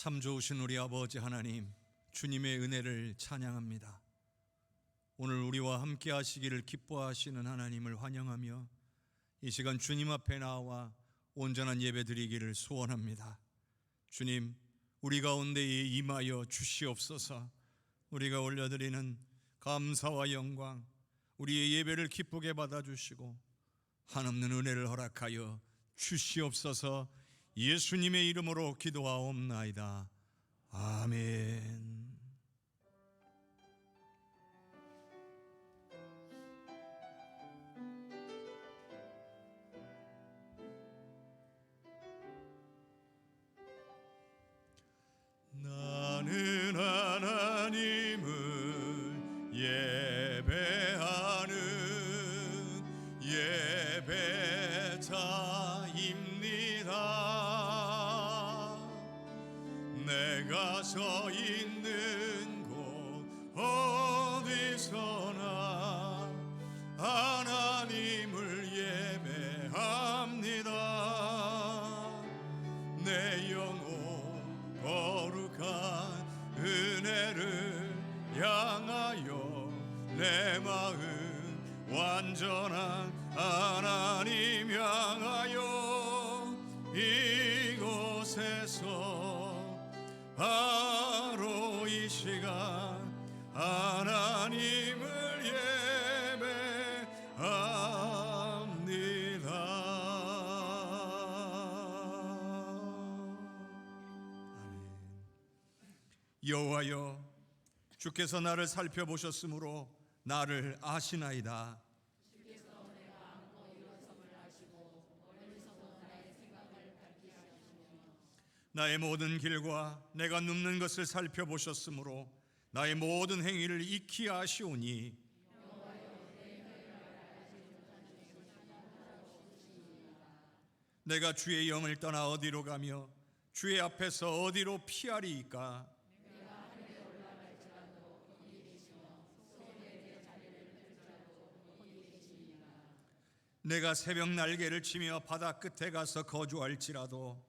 참 좋으신 우리 아버지 하나님, 주님의 은혜를 찬양합니다. 오늘 우리와 함께 하시기를 기뻐하시는 하나님을 환영하며 이 시간 주님 앞에 나와 온전한 예배 드리기를 소원합니다. 주님, 우리 가운데에 임하여 주시옵소서. 우리가 올려드리는 감사와 영광, 우리의 예배를 기쁘게 받아주시고 한없는 은혜를 허락하여 주시옵소서. 예수님의 이름으로 기도하옵나이다. 아멘. 나는 하나님을 예배하는 예배자입니다. 내가 서 있는 곳 어디서나 하나님을 예배합니다. 내 영혼 거룩한 은혜를 향하여 내 마음 완전한 하나님 향하여 이곳에서 바로 이 시간 하나님을 예배합니다. 아멘. 여호와여, 주께서 나를 살펴보셨으므로 나를 아시나이다. 주께서 내가 안고 일어섬을 아시고 멀리서도 나의 생각을 밝히 하시며 나의 모든 길과 내가 눕는 것을 살펴보셨으므로 나의 모든 행위를 익히 아시오니 내가 주의 영을 떠나 어디로 가며 주의 앞에서 어디로 피하리이까? 내가 새벽 날개를 치며 바다 끝에 가서 거주할지라도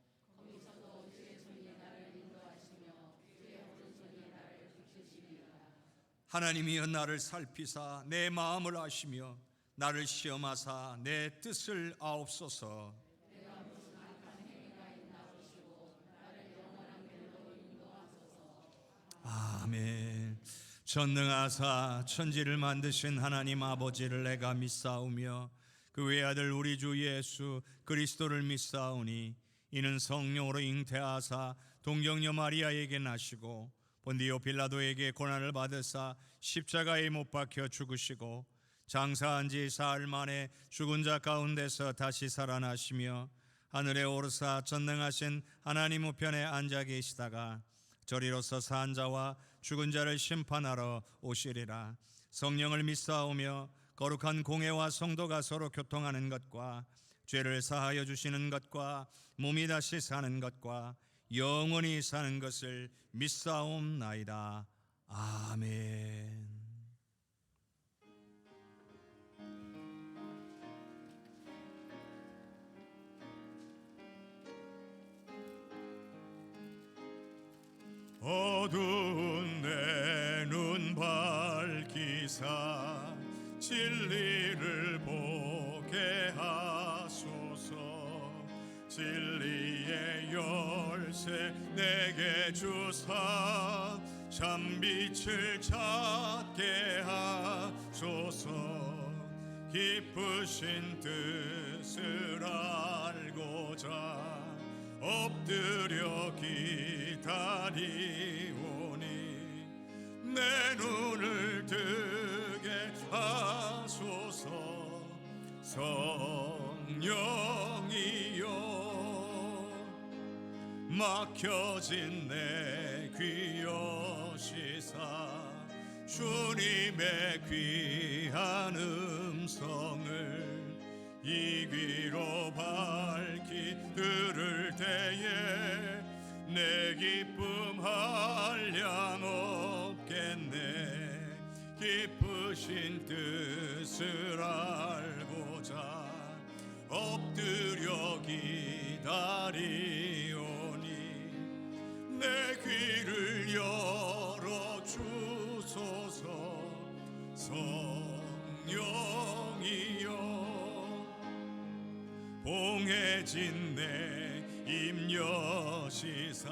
하나님이여 나를 살피사 내 마음을 아시며 나를 시험하사 내 뜻을 아옵소서. 아멘. 전능하사 천지를 만드신 하나님 아버지를 내가 믿사오며 그 외아들 우리 주 예수 그리스도를 믿사오니 이는 성령으로 잉태하사 동정녀 마리아에게 나시고 본디오 빌라도에게 고난을 받으사 십자가에 못 박혀 죽으시고 장사한 지 사흘 만에 죽은 자 가운데서 다시 살아나시며 하늘에 오르사 전능하신 하나님 우편에 앉아 계시다가 저리로서 산 자와 죽은 자를 심판하러 오시리라. 성령을 믿사오며 거룩한 공회와 성도가 서로 교통하는 것과 죄를 사하여 주시는 것과 몸이 다시 사는 것과 영원히 사는 것을 믿사옵나이다. 아멘. 어두운 내 눈 밝히사 진리를 보게 하소서. 진리의 열쇠 내게 주사 참빛을 찾게 하소서. 깊으신 뜻을 알고자 엎드려 기다리오니 내 눈을 뜨게 하소서. 성령이여 막혀진 내 귀 여시사 주님의 귀한 음성을 이 귀로 밝히 들을 때에 내 기쁨 한량 없겠네. 깊으신 뜻을 알고자 엎드려 기다리오니 내 귀를 열어 주소서. 성령이여 봉해진 내 입 여시사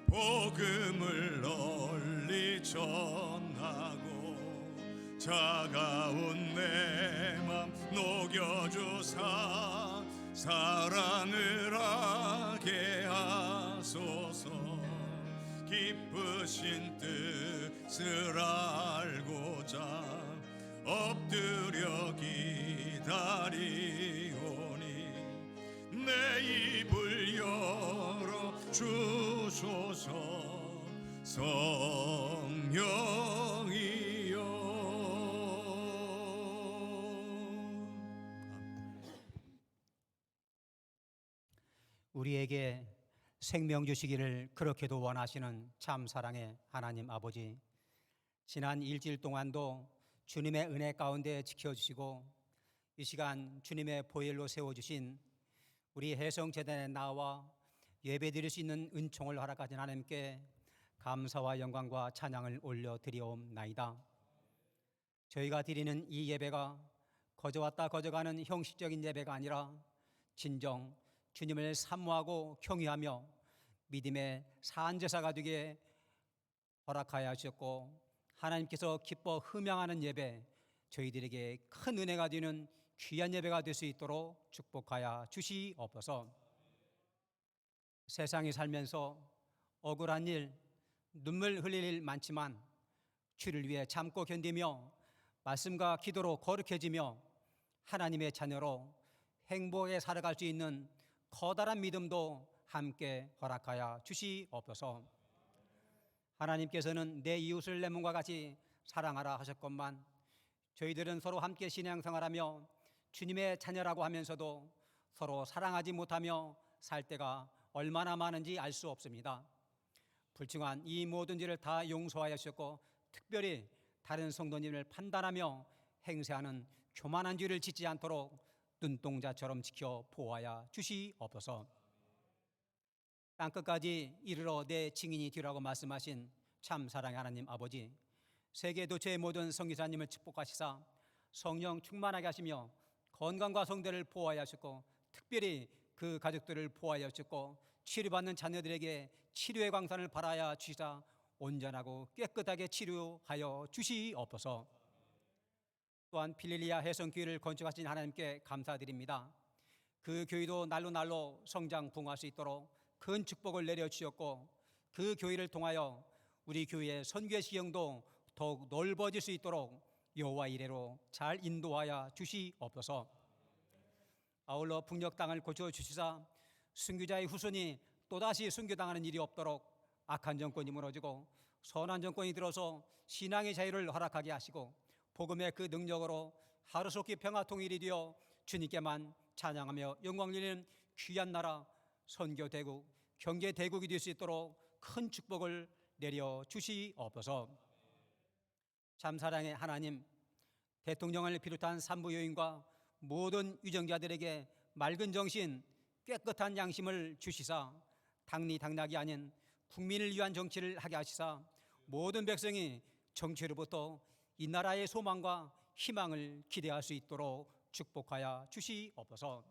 복음을 널리 전하고 차가운 내 맘 녹여주사 사랑을 하게 하소서. 기쁘신 뜻을 알고자 엎드려 기다리오니 내 입을 열어 주소서. 성령이여. 우리에게 생명 주시기를 그렇게도 원하시는 참 사랑의 하나님 아버지, 지난 일주일 동안도 주님의 은혜 가운데 지켜주시고 이 시간 주님의 보혈로 세워주신 우리 해성재단에 나와 예배드릴 수 있는 은총을 허락하신 하나님께 감사와 영광과 찬양을 올려드리옵나이다. 저희가 드리는 이 예배가 거저왔다 거저가는 형식적인 예배가 아니라 진정 주님을 사모하고 경외하며 믿음의 산제사가 되게 허락하여 주셨고 하나님께서 기뻐 흠양하는 예배, 저희들에게 큰 은혜가 되는 귀한 예배가 될 수 있도록 축복하여 주시옵소서. 세상에 살면서 억울한 일, 눈물 흘릴 일 많지만 주를 위해 참고 견디며 말씀과 기도로 거룩해지며 하나님의 자녀로 행복하게 살아갈 수 있는 커다란 믿음도 함께 허락하여 주시옵소서. 하나님께서는 내 이웃을 내 몸과 같이 사랑하라 하셨건만 저희들은 서로 함께 신앙생활하며 주님의 자녀라고 하면서도 서로 사랑하지 못하며 살 때가 얼마나 많은지 알 수 없습니다. 불충한 이 모든 죄를 다 용서하여 주셨고 특별히 다른 성도님을 판단하며 행세하는 교만한 죄를 짓지 않도록 눈동자처럼 지켜 보호하여 주시옵소서. 땅끝까지 이르러 내 증인이 되라고 말씀하신 참 사랑의 하나님 아버지, 세계 도처의 모든 선교사님을 축복하시사 성령 충만하게 하시며 건강과 성대를 보호하여 주셨고 특별히 그 가족들을 보호하여 주셨고 치료받는 자녀들에게 치료의 광산을 바라야 주시사 온전하고 깨끗하게 치료하여 주시옵소서. 또한 필릴리아 해성교회를 건축하신 하나님께 감사드립니다. 그 교회도 날로 성장 붕할 수 있도록 큰 축복을 내려주셨고 그 교회를 통하여 우리 교회의 선교의 시형도 더욱 넓어질 수 있도록 여호와 이레로 잘 인도하여 주시옵소서. 아울러 북녘 땅을 고쳐주시사 순교자의 후손이 또다시 순교당하는 일이 없도록 악한 정권이 무너지고 선한 정권이 들어서 신앙의 자유를 허락하게 하시고 복음의 그 능력으로 하루속히 평화 통일이 되어 주님께만 찬양하며 영광 돌리는 귀한 나라 선교대국 경제대국이 될 수 있도록 큰 축복을 내려 주시옵소서. 참사랑의 하나님, 대통령을 비롯한 산부 요인과 모든 유정자들에게 맑은 정신, 깨끗한 양심을 주시사 당리당락이 아닌 국민을 위한 정치를 하게 하시사 모든 백성이 정치로부터 이 나라의 소망과 희망을 기대할 수 있도록 축복하여 주시옵소서.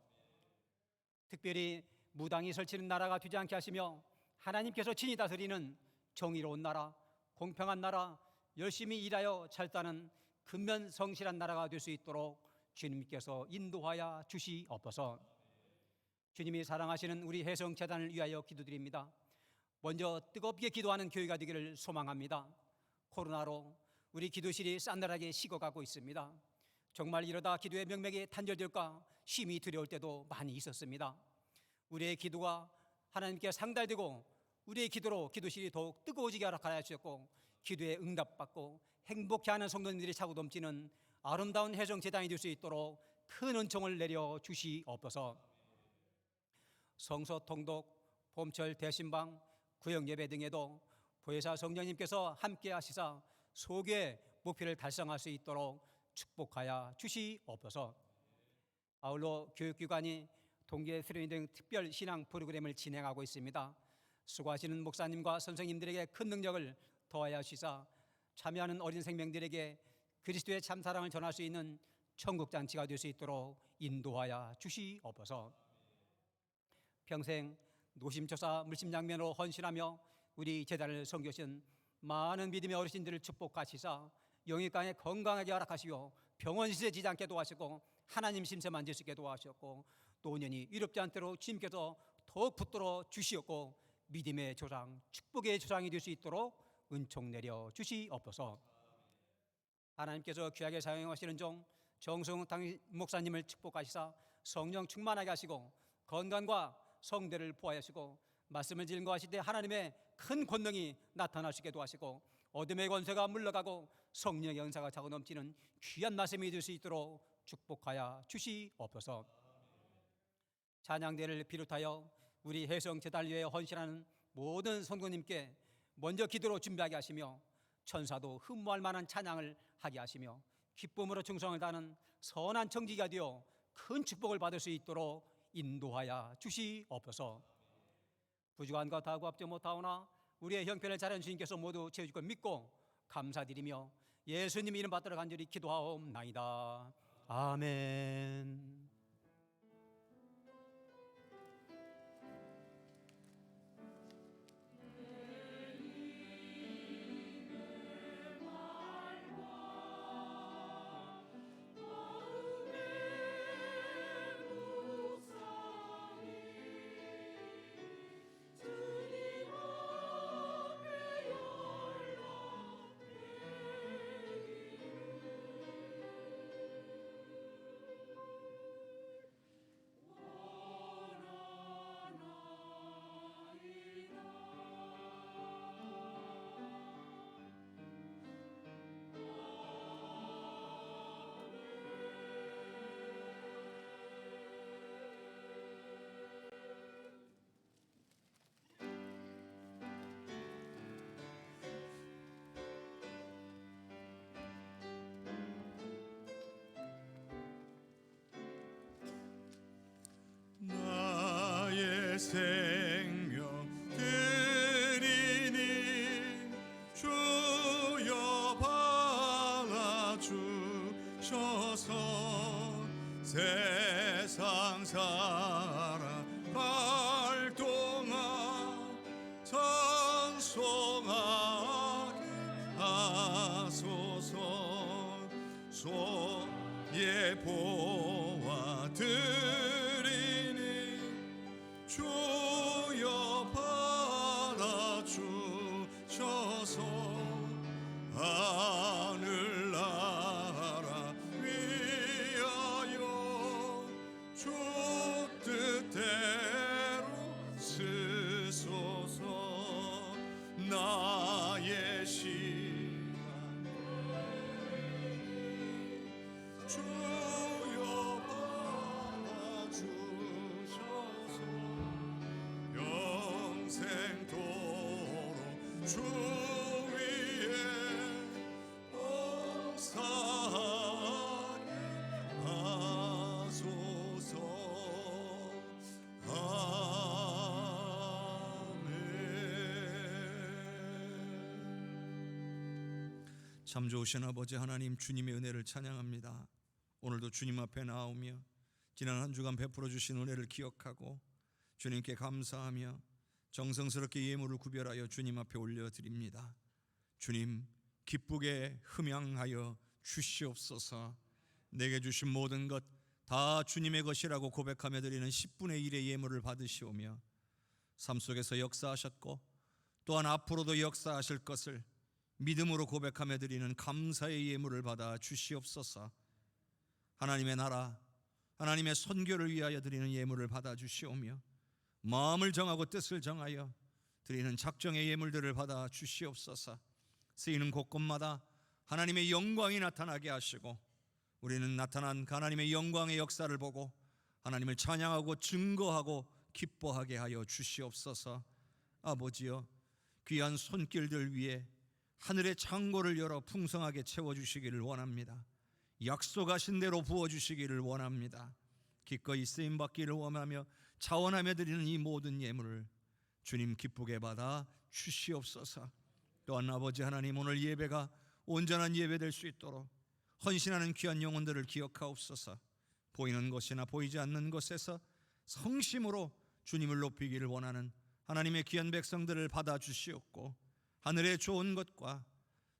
특별히 무당이 설치는 나라가 되지 않게 하시며 하나님께서 친히 다스리는 정의로운 나라, 공평한 나라, 열심히 일하여 잘 사는 근면 성실한 나라가 될 수 있도록 주님께서 인도하여 주시옵소서. 주님이 사랑하시는 우리 해성재단을 위하여 기도드립니다. 먼저 뜨겁게 기도하는 교회가 되기를 소망합니다. 코로나로 우리 기도실이 싸늘하게 식어가고 있습니다. 정말 이러다 기도의 명맥이 단절될까 심히 두려울 때도 많이 있었습니다. 우리의 기도가 하나님께 상달되고 우리의 기도로 기도실이 더욱 뜨거워지게 허락하여 주셨고 기도에 응답받고 행복해하는 성도님들이 차고 넘치는 아름다운 해성재단이 될 수 있도록 큰 은총을 내려 주시옵소서. 성서 통독, 봄철 대신방, 구역예배 등에도 보혜사 성령님께서 함께 하시사 소교의 목표를 달성할 수 있도록 축복하여 주시옵소서. 아울러 교육기관이 동계 수련회 등 특별 신앙 프로그램을 진행하고 있습니다. 수고하시는 목사님과 선생님들에게 큰 능력을 더하여 주시사 참여하는 어린 생명들에게 그리스도의 참사랑을 전할 수 있는 천국잔치가 될 수 있도록 인도하여 주시옵소서. 평생 노심초사 물심양면으로 헌신하며 우리 제단을 섬기신 많은 믿음의 어르신들을 축복하시사 영육간에 건강하게 허락하시고 병원시세 지지 않게 도와주시고 하나님 심세 만질 수 있게 도와주셨고 또 온전히 위롭지 않도록 주님께서 더욱 붙들어 주시었고 믿음의 조상, 축복의 조상이 될 수 있도록 은총 내려 주시옵소서. 하나님께서 귀하게 사용하시는 종 정승 목사님을 축복하시사 성령 충만하게 하시고 건강과 성대를 보호하시고 말씀을 증거하실 때 하나님의 큰 권능이 나타날 수 있게 도와시고 어둠의 권세가 물러가고 성령의 은사가 차고 넘치는 귀한 말씀이 될 수 있도록 축복하여 주시옵소서. 찬양대를 비롯하여 우리 해성 제단위에 헌신하는 모든 성도님께 먼저 기도로 준비하게 하시며 천사도 흠모할 만한 찬양을 하게 하시며 기쁨으로 충성을 다하는 선한 청지기가 되어 큰 축복을 받을 수 있도록 인도하여 주시옵소서. 부족한 것 다 구합지 못하오나 우리의 형편을 잘하는 주님께서 모두 채워줄 걸 믿고 감사드리며 예수님 이름 받들어 간절히 기도하옵나이다. 아멘. 나의 생명 드리니 주여 받아주셔서 세상 살아갈 동안 찬송하게 하소서. 손에 보아 드리니 주여 받아주셔서 하늘나라 위하여 주 뜻대로 쓰소서. 나의 시간 주여 받아주셔서 영생도록 주 위에 봉사하게 하소서. 아멘. 참 좋으신 아버지 하나님, 주님의 은혜를 찬양합니다. 오늘도 주님 앞에 나오며 지난 한 주간 베풀어 주신 은혜를 기억하고 주님께 감사하며 정성스럽게 예물을 구별하여 주님 앞에 올려드립니다. 주님, 기쁘게 흠양하여 주시옵소서. 내게 주신 모든 것 다 주님의 것이라고 고백하며 드리는 10분의 1의 예물을 받으시오며 삶 속에서 역사하셨고 또한 앞으로도 역사하실 것을 믿음으로 고백하며 드리는 감사의 예물을 받아 주시옵소서. 하나님의 나라, 하나님의 선교를 위하여 드리는 예물을 받아 주시오며 마음을 정하고 뜻을 정하여 드리는 작정의 예물들을 받아 주시옵소서. 쓰이는 곳곳마다 하나님의 영광이 나타나게 하시고 우리는 나타난 하나님의 영광의 역사를 보고 하나님을 찬양하고 증거하고 기뻐하게 하여 주시옵소서. 아버지여, 귀한 손길들 위에 하늘의 창고를 열어 풍성하게 채워주시기를 원합니다. 약속하신 대로 부어주시기를 원합니다. 기꺼이 쓰임받기를 원하며 자원하며 드리는 이 모든 예물을 주님 기쁘게 받아 주시옵소서. 또한 아버지 하나님, 오늘 예배가 온전한 예배 될 수 있도록 헌신하는 귀한 영혼들을 기억하옵소서. 보이는 곳이나 보이지 않는 곳에서 성심으로 주님을 높이기를 원하는 하나님의 귀한 백성들을 받아 주시옵고, 하늘의 좋은 것과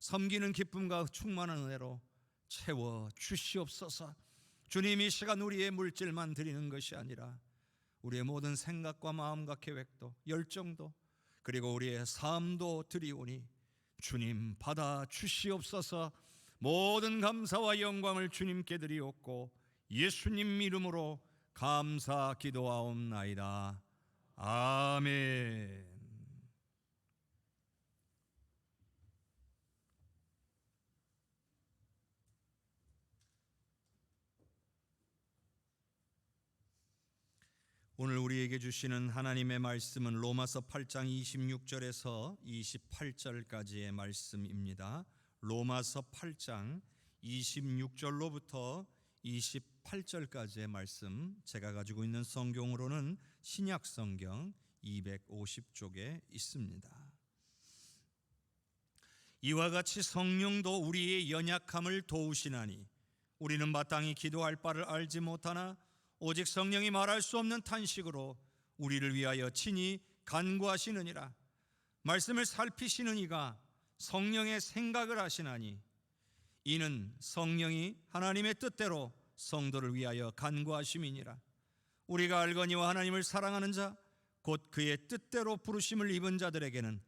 섬기는 기쁨과 충만한 은혜로 채워 주시옵소서. 주님, 이 시간 우리의 물질만 드리는 것이 아니라 우리의 모든 생각과 마음과 계획도, 열정도, 그리고 우리의 삶도 드리오니 주님 받아 주시옵소서. 모든 감사와 영광을 주님께 드리옵고 예수님 이름으로 감사 기도하옵나이다. 아멘. 오늘 우리에게 주시는 하나님의 말씀은 로마서 8장 26절에서 28절까지의 말씀입니다. 로마서 8장 26절로부터 28절까지의 말씀, 제가 가지고 있는 성경으로는 신약 성경 250쪽에 있습니다. 이와 같이 성령도 우리의 연약함을 도우시나니 우리는 마땅히 기도할 바를 알지 못하나 오직 성령이 말할 수 없는 탄식으로 우리를 위하여 친히 간구하시느니라. 말씀을 살피시는 이가 성령의 생각을 하시나니 이는 성령이 하나님의 뜻대로 성도를 위하여 간구하심이니라. 우리가 알거니와 하나님을 사랑하는 자 곧 그의 뜻대로 부르심을 입은 자들에게는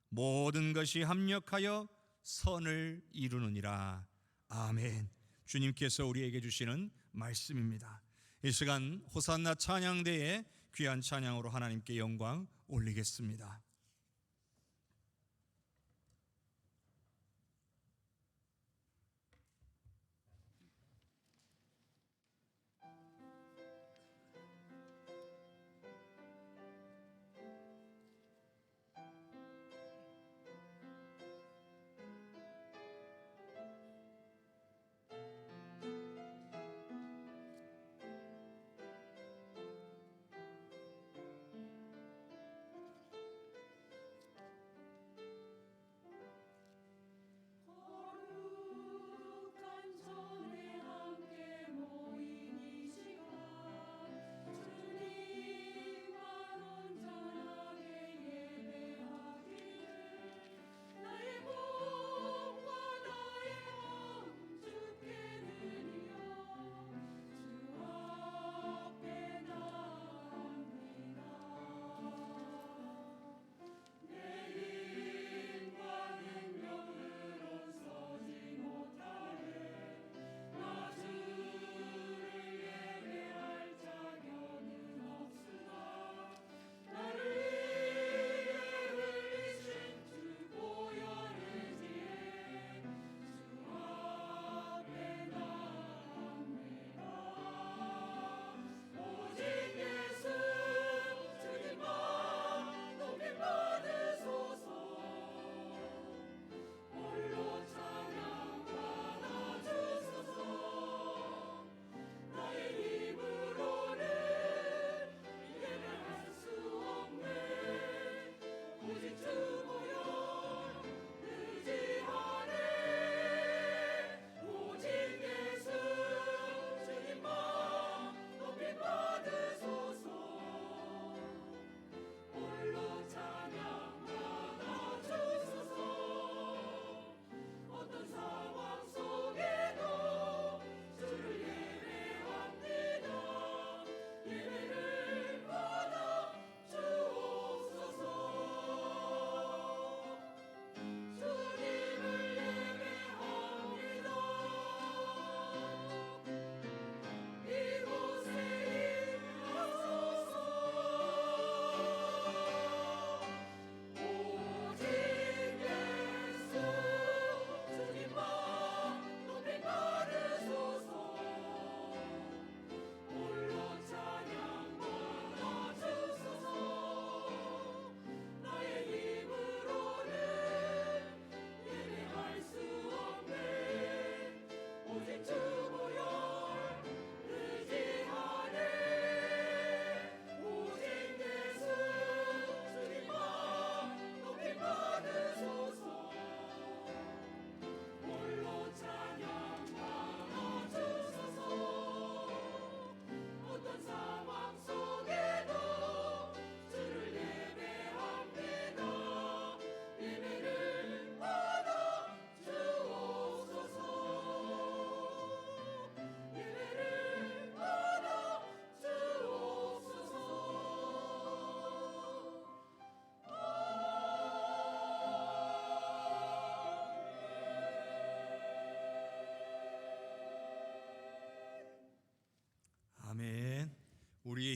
모든 것이 합력하여 선을 이루느니라. 아멘. 주님께서 우리에게 주시는 말씀입니다. 이 시간 호산나 찬양대에 귀한 찬양으로 하나님께 영광 올리겠습니다.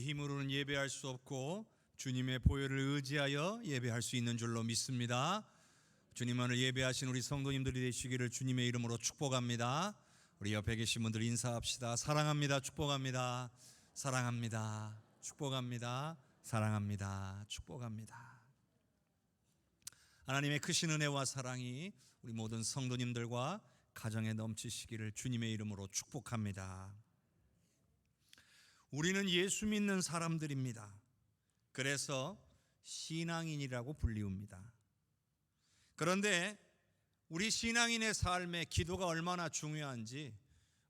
우리의 힘으로는 예배할 수 없고 주님의 보혈을 의지하여 예배할 수 있는 줄로 믿습니다. 주님만을 예배하신 우리 성도님들이 되시기를 주님의 이름으로 축복합니다. 우리 옆에 계신 분들 인사합시다. 사랑합니다. 축복합니다. 사랑합니다. 축복합니다. 사랑합니다. 축복합니다. 하나님의 크신 은혜와 사랑이 우리 모든 성도님들과 가정에 넘치시기를 주님의 이름으로 축복합니다. 우리는 예수 믿는 사람들입니다. 그래서 신앙인이라고 불리웁니다. 그런데 우리 신앙인의 삶에 기도가 얼마나 중요한지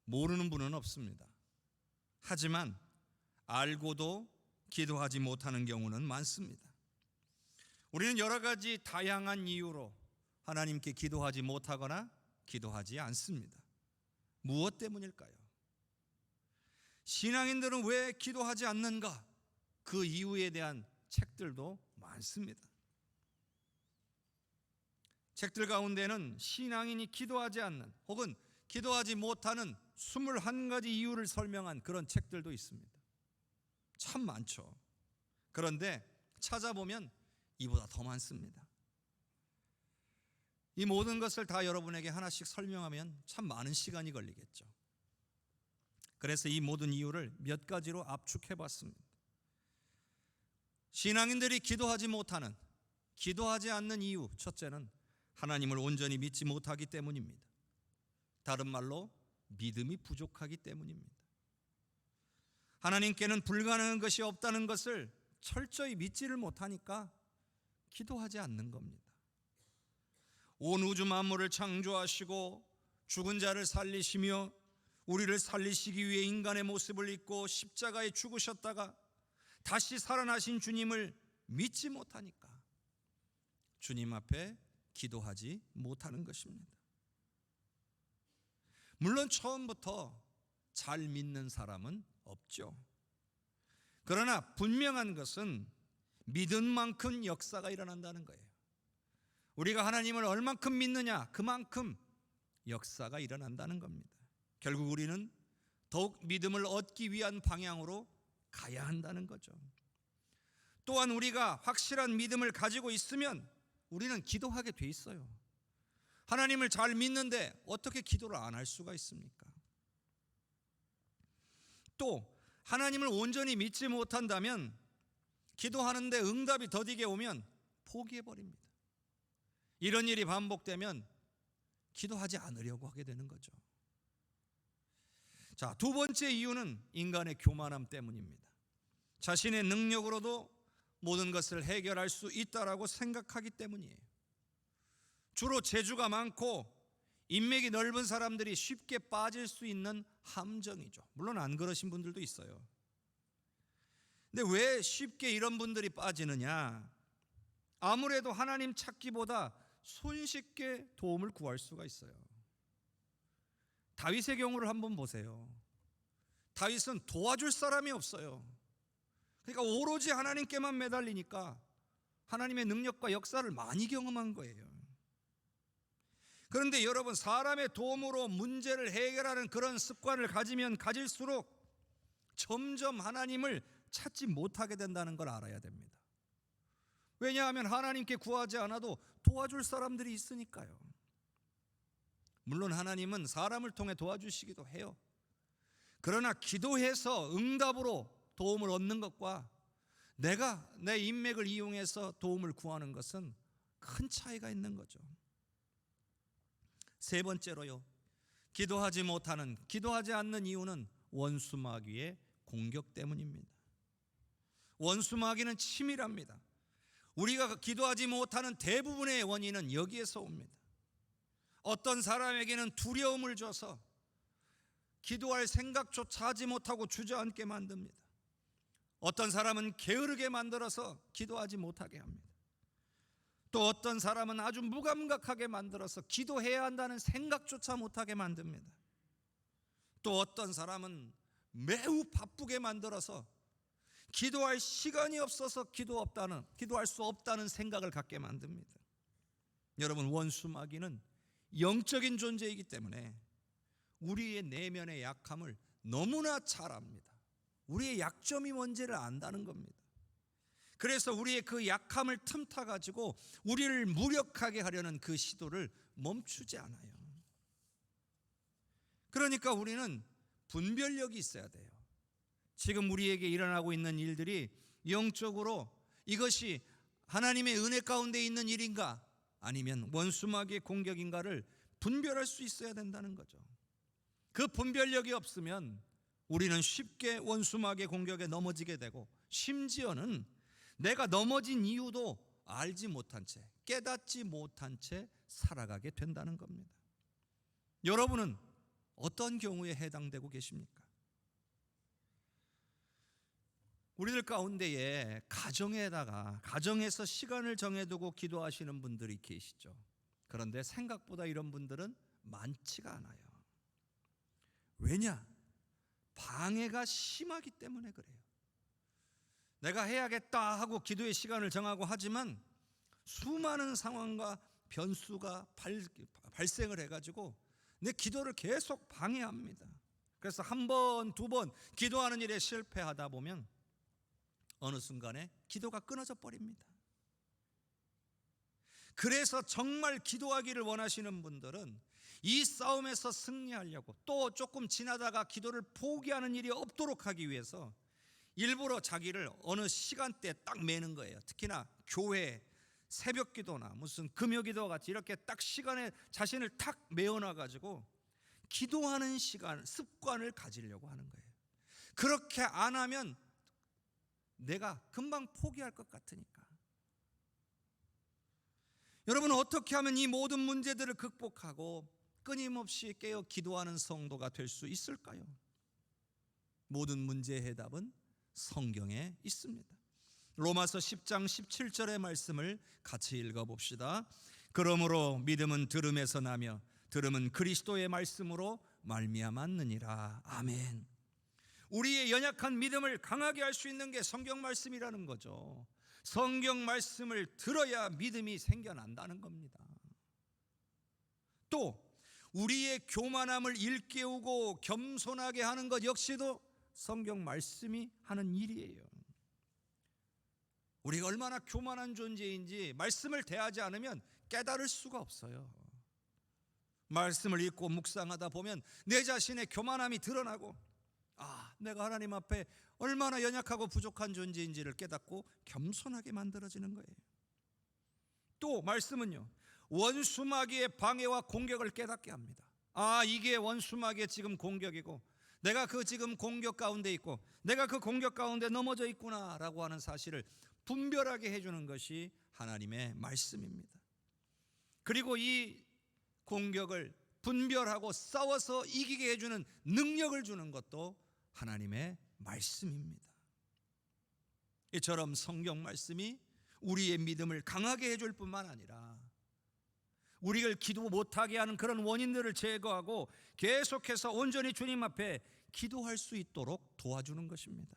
모르는 분은 없습니다. 하지만 알고도 기도하지 못하는 경우는 많습니다. 우리는 여러 가지 다양한 이유로 하나님께 기도하지 못하거나 기도하지 않습니다. 무엇 때문일까요? 신앙인들은 왜 기도하지 않는가? 그 이유에 대한 책들도 많습니다. 책들 가운데는 신앙인이 기도하지 않는 혹은 기도하지 못하는 21가지 이유를 설명한 그런 책들도 있습니다. 참 많죠. 그런데 찾아보면 이보다 더 많습니다. 이 모든 것을 다 여러분에게 하나씩 설명하면 참 많은 시간이 걸리겠죠. 그래서 이 모든 이유를 몇 가지로 압축해 봤습니다. 신앙인들이 기도하지 못하는, 기도하지 않는 이유, 첫째는 하나님을 온전히 믿지 못하기 때문입니다. 다른 말로 믿음이 부족하기 때문입니다. 하나님께는 불가능한 것이 없다는 것을 철저히 믿지를 못하니까 기도하지 않는 겁니다. 온 우주 만물을 창조하시고 죽은 자를 살리시며 우리를 살리시기 위해 인간의 모습을 입고 십자가에 죽으셨다가 다시 살아나신 주님을 믿지 못하니까 주님 앞에 기도하지 못하는 것입니다. 물론 처음부터 잘 믿는 사람은 없죠. 그러나 분명한 것은 믿은 만큼 역사가 일어난다는 거예요. 우리가 하나님을 얼만큼 믿느냐, 그만큼 역사가 일어난다는 겁니다. 결국 우리는 더욱 믿음을 얻기 위한 방향으로 가야 한다는 거죠. 또한 우리가 확실한 믿음을 가지고 있으면 우리는 기도하게 돼 있어요. 하나님을 잘 믿는데 어떻게 기도를 안 할 수가 있습니까? 또 하나님을 온전히 믿지 못한다면 기도하는데 응답이 더디게 오면 포기해버립니다. 이런 일이 반복되면 기도하지 않으려고 하게 되는 거죠. 자, 두 번째 이유는 인간의 교만함 때문입니다. 자신의 능력으로도 모든 것을 해결할 수 있다라고 생각하기 때문이에요. 주로 재주가 많고 인맥이 넓은 사람들이 쉽게 빠질 수 있는 함정이죠. 물론 안 그러신 분들도 있어요. 근데 왜 쉽게 이런 분들이 빠지느냐? 아무래도 하나님 찾기보다 손쉽게 도움을 구할 수가 있어요. 다윗의 경우를 한번 보세요. 다윗은 도와줄 사람이 없어요. 그러니까 오로지 하나님께만 매달리니까 하나님의 능력과 역사를 많이 경험한 거예요. 그런데 여러분, 사람의 도움으로 문제를 해결하는 그런 습관을 가지면 가질수록 점점 하나님을 찾지 못하게 된다는 걸 알아야 됩니다. 왜냐하면 하나님께 구하지 않아도 도와줄 사람들이 있으니까요. 물론 하나님은 사람을 통해 도와주시기도 해요. 그러나 기도해서 응답으로 도움을 얻는 것과 내가 내 인맥을 이용해서 도움을 구하는 것은 큰 차이가 있는 거죠. 세 번째로요, 기도하지 않는 이유는 원수 마귀의 공격 때문입니다. 원수 마귀는 치밀합니다. 우리가 기도하지 못하는 대부분의 원인은 여기에서 옵니다. 어떤 사람에게는 두려움을 줘서 기도할 생각조차 하지 못하고 주저앉게 만듭니다. 어떤 사람은 게으르게 만들어서 기도하지 못하게 합니다. 또 어떤 사람은 아주 무감각하게 만들어서 기도해야 한다는 생각조차 못하게 만듭니다. 또 어떤 사람은 매우 바쁘게 만들어서 기도할 시간이 없어서 기도할 수 없다는 생각을 갖게 만듭니다. 여러분, 원수 마귀는 영적인 존재이기 때문에 우리의 내면의 약함을 너무나 잘 압니다. 우리의 약점이 뭔지를 안다는 겁니다. 그래서 우리의 그 약함을 틈타 가지고 우리를 무력하게 하려는 그 시도를 멈추지 않아요. 그러니까 우리는 분별력이 있어야 돼요. 지금 우리에게 일어나고 있는 일들이 영적으로 이것이 하나님의 은혜 가운데 있는 일인가 아니면 원수마귀의 공격인가를 분별할 수 있어야 된다는 거죠. 그 분별력이 없으면 우리는 쉽게 원수마귀의 공격에 넘어지게 되고, 심지어는 내가 넘어진 이유도 알지 못한 채, 깨닫지 못한 채 살아가게 된다는 겁니다. 여러분은 어떤 경우에 해당되고 계십니까? 우리들 가운데에 가정에서 시간을 정해두고 기도하시는 분들이 계시죠. 그런데 생각보다 이런 분들은 많지가 않아요. 왜냐? 방해가 심하기 때문에 그래요. 내가 해야겠다 하고 기도의 시간을 정하고 하지만 수많은 상황과 변수가 발생을 해가지고 내 기도를 계속 방해합니다. 그래서 한 번, 두 번 기도하는 일에 실패하다 보면 어느 순간에 기도가 끊어져 버립니다. 그래서 정말 기도하기를 원하시는 분들은 이 싸움에서 승리하려고, 또 조금 지나다가 기도를 포기하는 일이 없도록 하기 위해서 일부러 자기를 어느 시간대에 딱 매는 거예요. 특히나 교회 새벽 기도나 무슨 금요 기도 같이 이렇게 딱 시간에 자신을 탁 메어놔 가지고 기도하는 시간, 습관을 가지려고 하는 거예요. 그렇게 안 하면 내가 금방 포기할 것 같으니까. 여러분은 어떻게 하면 이 모든 문제들을 극복하고 끊임없이 깨어 기도하는 성도가 될 수 있을까요? 모든 문제의 해답은 성경에 있습니다. 로마서 10장 17절의 말씀을 같이 읽어봅시다. 그러므로 믿음은 들음에서 나며 들음은 그리스도의 말씀으로 말미암았느니라. 아멘. 우리의 연약한 믿음을 강하게 할 수 있는 게 성경 말씀이라는 거죠. 성경 말씀을 들어야 믿음이 생겨난다는 겁니다. 또 우리의 교만함을 일깨우고 겸손하게 하는 것 역시도 성경 말씀이 하는 일이에요. 우리가 얼마나 교만한 존재인지 말씀을 대하지 않으면 깨달을 수가 없어요. 말씀을 읽고 묵상하다 보면 내 자신의 교만함이 드러나고, 내가 하나님 앞에 얼마나 연약하고 부족한 존재인지를 깨닫고 겸손하게 만들어지는 거예요. 또 말씀은요, 원수마귀의 방해와 공격을 깨닫게 합니다. 이게 원수마귀의 지금 공격이고, 내가 그 지금 공격 가운데 있고, 내가 그 공격 가운데 넘어져 있구나라고 하는 사실을 분별하게 해주는 것이 하나님의 말씀입니다. 그리고 이 공격을 분별하고 싸워서 이기게 해주는 능력을 주는 것도 하나님의 말씀입니다. 이처럼 성경 말씀이 우리의 믿음을 강하게 해줄 뿐만 아니라 우리를 기도 못하게 하는 그런 원인들을 제거하고 계속해서 온전히 주님 앞에 기도할 수 있도록 도와주는 것입니다.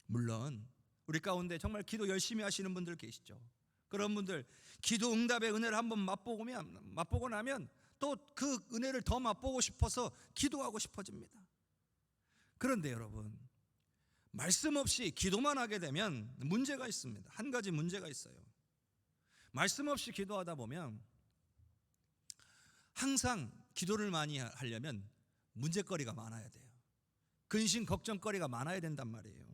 물론 우리 가운데 정말 기도 열심히 하시는 분들 계시죠. 그런 분들 기도 응답의 은혜를 한번 맛보고 나면 또 그 은혜를 더 맛보고 싶어서 기도하고 싶어집니다. 그런데 여러분, 말씀 없이 기도만 하게 되면 문제가 있습니다. 한 가지 문제가 있어요. 말씀 없이 기도하다 보면 항상 기도를 많이 하려면 문제거리가 많아야 돼요. 근심 걱정거리가 많아야 된단 말이에요.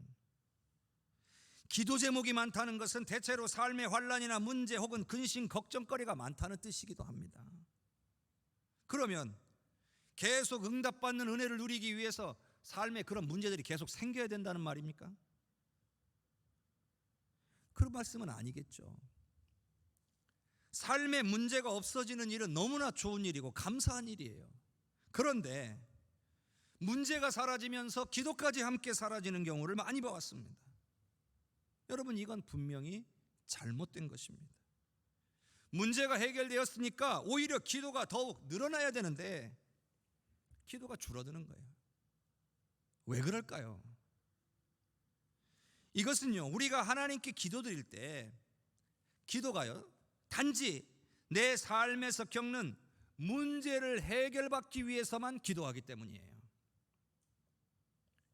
기도 제목이 많다는 것은 대체로 삶의 환난이나 문제 혹은 근심 걱정거리가 많다는 뜻이기도 합니다. 그러면 계속 응답받는 은혜를 누리기 위해서 삶에 그런 문제들이 계속 생겨야 된다는 말입니까? 그런 말씀은 아니겠죠. 삶에 문제가 없어지는 일은 너무나 좋은 일이고 감사한 일이에요. 그런데 문제가 사라지면서 기도까지 함께 사라지는 경우를 많이 봐왔습니다. 여러분, 이건 분명히 잘못된 것입니다. 문제가 해결되었으니까 오히려 기도가 더욱 늘어나야 되는데 기도가 줄어드는 거예요. 왜 그럴까요? 이것은요, 우리가 하나님께 기도드릴 때 기도가요, 단지 내 삶에서 겪는 문제를 해결받기 위해서만 기도하기 때문이에요.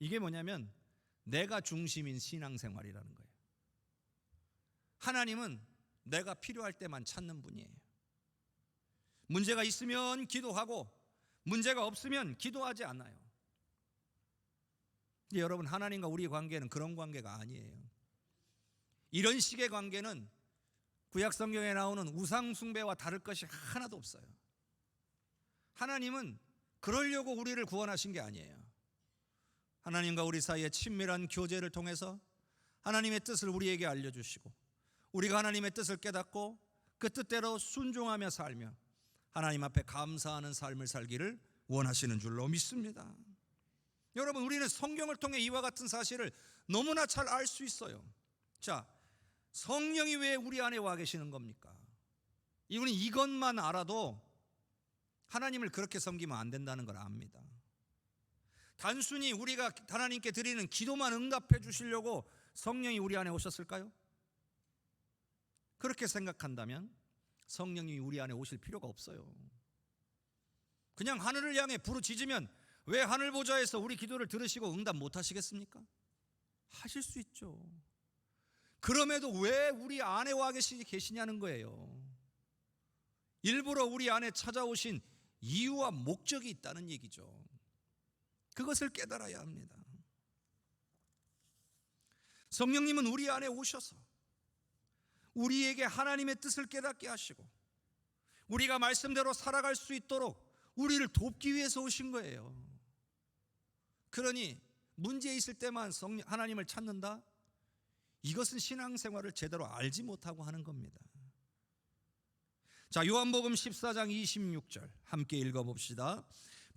이게 뭐냐면 내가 중심인 신앙생활이라는 거예요. 하나님은 내가 필요할 때만 찾는 분이에요. 문제가 있으면 기도하고 문제가 없으면 기도하지 않아요. 여러분, 하나님과 우리의 관계는 그런 관계가 아니에요. 이런 식의 관계는 구약 성경에 나오는 우상 숭배와 다를 것이 하나도 없어요. 하나님은 그러려고 우리를 구원하신 게 아니에요. 하나님과 우리 사이의 친밀한 교제를 통해서 하나님의 뜻을 우리에게 알려주시고 우리가 하나님의 뜻을 깨닫고 그 뜻대로 순종하며 살며 하나님 앞에 감사하는 삶을 살기를 원하시는 줄로 믿습니다. 여러분, 우리는 성경을 통해 이와 같은 사실을 너무나 잘 알 수 있어요. 자, 성령이 왜 우리 안에 와 계시는 겁니까? 우리는 이것만 알아도 하나님을 그렇게 섬기면 안 된다는 걸 압니다. 단순히 우리가 하나님께 드리는 기도만 응답해 주시려고 성령이 우리 안에 오셨을까요? 그렇게 생각한다면 성령이 우리 안에 오실 필요가 없어요. 그냥 하늘을 향해 부르짖으면 왜 하늘 보좌에서 우리 기도를 들으시고 응답 못 하시겠습니까? 하실 수 있죠. 그럼에도 왜 우리 안에 와 계시냐는 거예요. 일부러 우리 안에 찾아오신 이유와 목적이 있다는 얘기죠. 그것을 깨달아야 합니다. 성령님은 우리 안에 오셔서 우리에게 하나님의 뜻을 깨닫게 하시고 우리가 말씀대로 살아갈 수 있도록 우리를 돕기 위해서 오신 거예요. 그러니 문제 있을 때만 하나님을 찾는다? 이것은 신앙생활을 제대로 알지 못하고 하는 겁니다. 자, 요한복음 14장 26절 함께 읽어봅시다.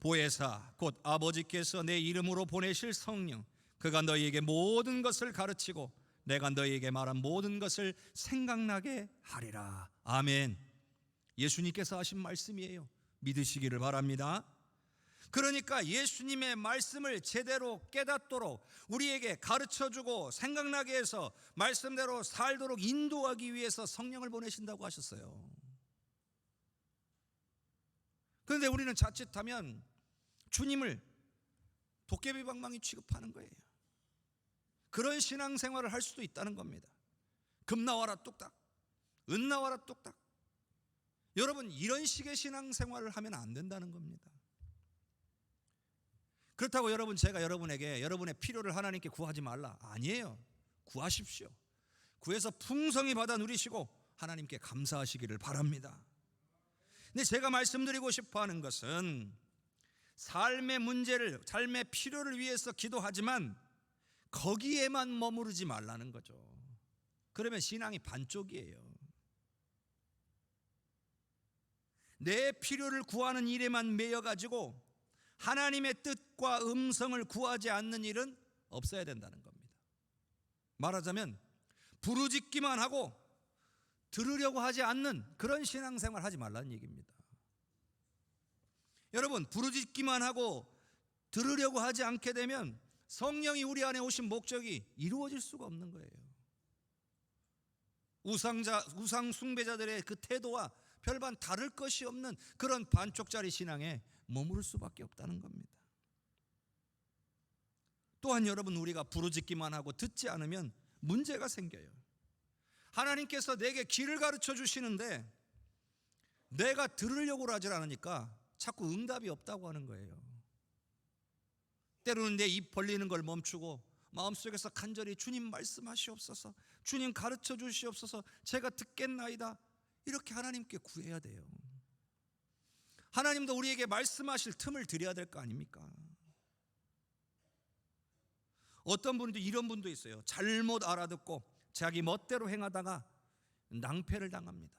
보혜사 곧 아버지께서 내 이름으로 보내실 성령 그가 너희에게 모든 것을 가르치고 내가 너희에게 말한 모든 것을 생각나게 하리라. 아멘. 예수님께서 하신 말씀이에요. 믿으시기를 바랍니다. 그러니까 예수님의 말씀을 제대로 깨닫도록 우리에게 가르쳐주고 생각나게 해서 말씀대로 살도록 인도하기 위해서 성령을 보내신다고 하셨어요. 그런데 우리는 자칫하면 주님을 도깨비 방망이 취급하는 거예요. 그런 신앙생활을 할 수도 있다는 겁니다. 금 나와라 뚝딱, 은 나와라 뚝딱. 여러분, 이런 식의 신앙생활을 하면 안 된다는 겁니다. 그렇다고 여러분, 제가 여러분에게 여러분의 필요를 하나님께 구하지 말라, 아니에요. 구하십시오. 구해서 풍성히 받아 누리시고 하나님께 감사하시기를 바랍니다. 근데 제가 말씀드리고 싶어 하는 것은 삶의 문제를, 삶의 필요를 위해서 기도하지만 거기에만 머무르지 말라는 거죠. 그러면 신앙이 반쪽이에요. 내 필요를 구하는 일에만 매여가지고 하나님의 뜻과 음성을 구하지 않는 일은 없어야 된다는 겁니다. 말하자면 부르짖기만 하고 들으려고 하지 않는 그런 신앙생활 하지 말라는 얘기입니다. 여러분, 부르짖기만 하고 들으려고 하지 않게 되면 성령이 우리 안에 오신 목적이 이루어질 수가 없는 거예요. 우상 숭배자들의 그 태도와 별반 다를 것이 없는 그런 반쪽짜리 신앙에 머무를 수밖에 없다는 겁니다. 또한 여러분, 우리가 부르짖기만 하고 듣지 않으면 문제가 생겨요. 하나님께서 내게 길을 가르쳐 주시는데 내가 들으려고 하지 않으니까 자꾸 응답이 없다고 하는 거예요. 때로는 내 입 벌리는 걸 멈추고 마음속에서 간절히 주님 말씀하시옵소서, 주님 가르쳐 주시옵소서, 제가 듣겠나이다, 이렇게 하나님께 구해야 돼요. 하나님도 우리에게 말씀하실 틈을 드려야 될 거 아닙니까? 어떤 분도 이런 분도 있어요. 잘못 알아듣고 자기 멋대로 행하다가 낭패를 당합니다.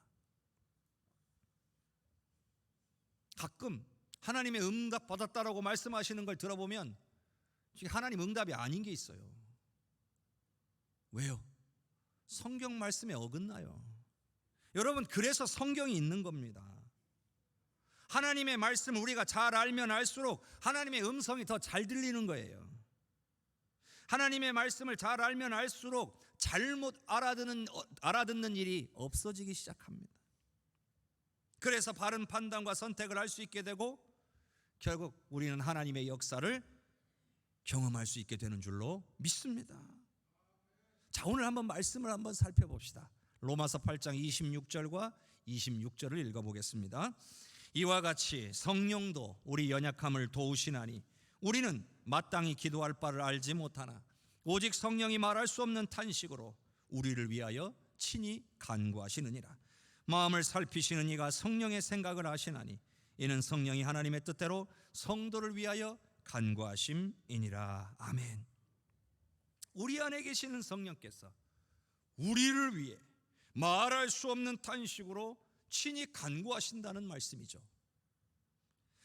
가끔 하나님의 응답 받았다라고 말씀하시는 걸 들어보면 하나님 응답이 아닌 게 있어요. 왜요? 성경 말씀에 어긋나요. 여러분, 그래서 성경이 있는 겁니다. 하나님의 말씀을 우리가 잘 알면 알수록 하나님의 음성이 더 잘 들리는 거예요. 하나님의 말씀을 잘 알면 알수록 잘못 알아듣는 일이 없어지기 시작합니다. 그래서 바른 판단과 선택을 할 수 있게 되고 결국 우리는 하나님의 역사를 경험할 수 있게 되는 줄로 믿습니다. 자, 오늘 한번 말씀을 한번 살펴봅시다. 로마서 8장 26절과 26절을 읽어보겠습니다. 이와 같이 성령도 우리 연약함을 도우시나니 우리는 마땅히 기도할 바를 알지 못하나 오직 성령이 말할 수 없는 탄식으로 우리를 위하여 친히 간구하시느니라. 마음을 살피시는 이가 성령의 생각을 아시나니 이는 성령이 하나님의 뜻대로 성도를 위하여 간구하심이니라. 아멘. 우리 안에 계시는 성령께서 우리를 위해 말할 수 없는 탄식으로 친히 간구하신다는 말씀이죠.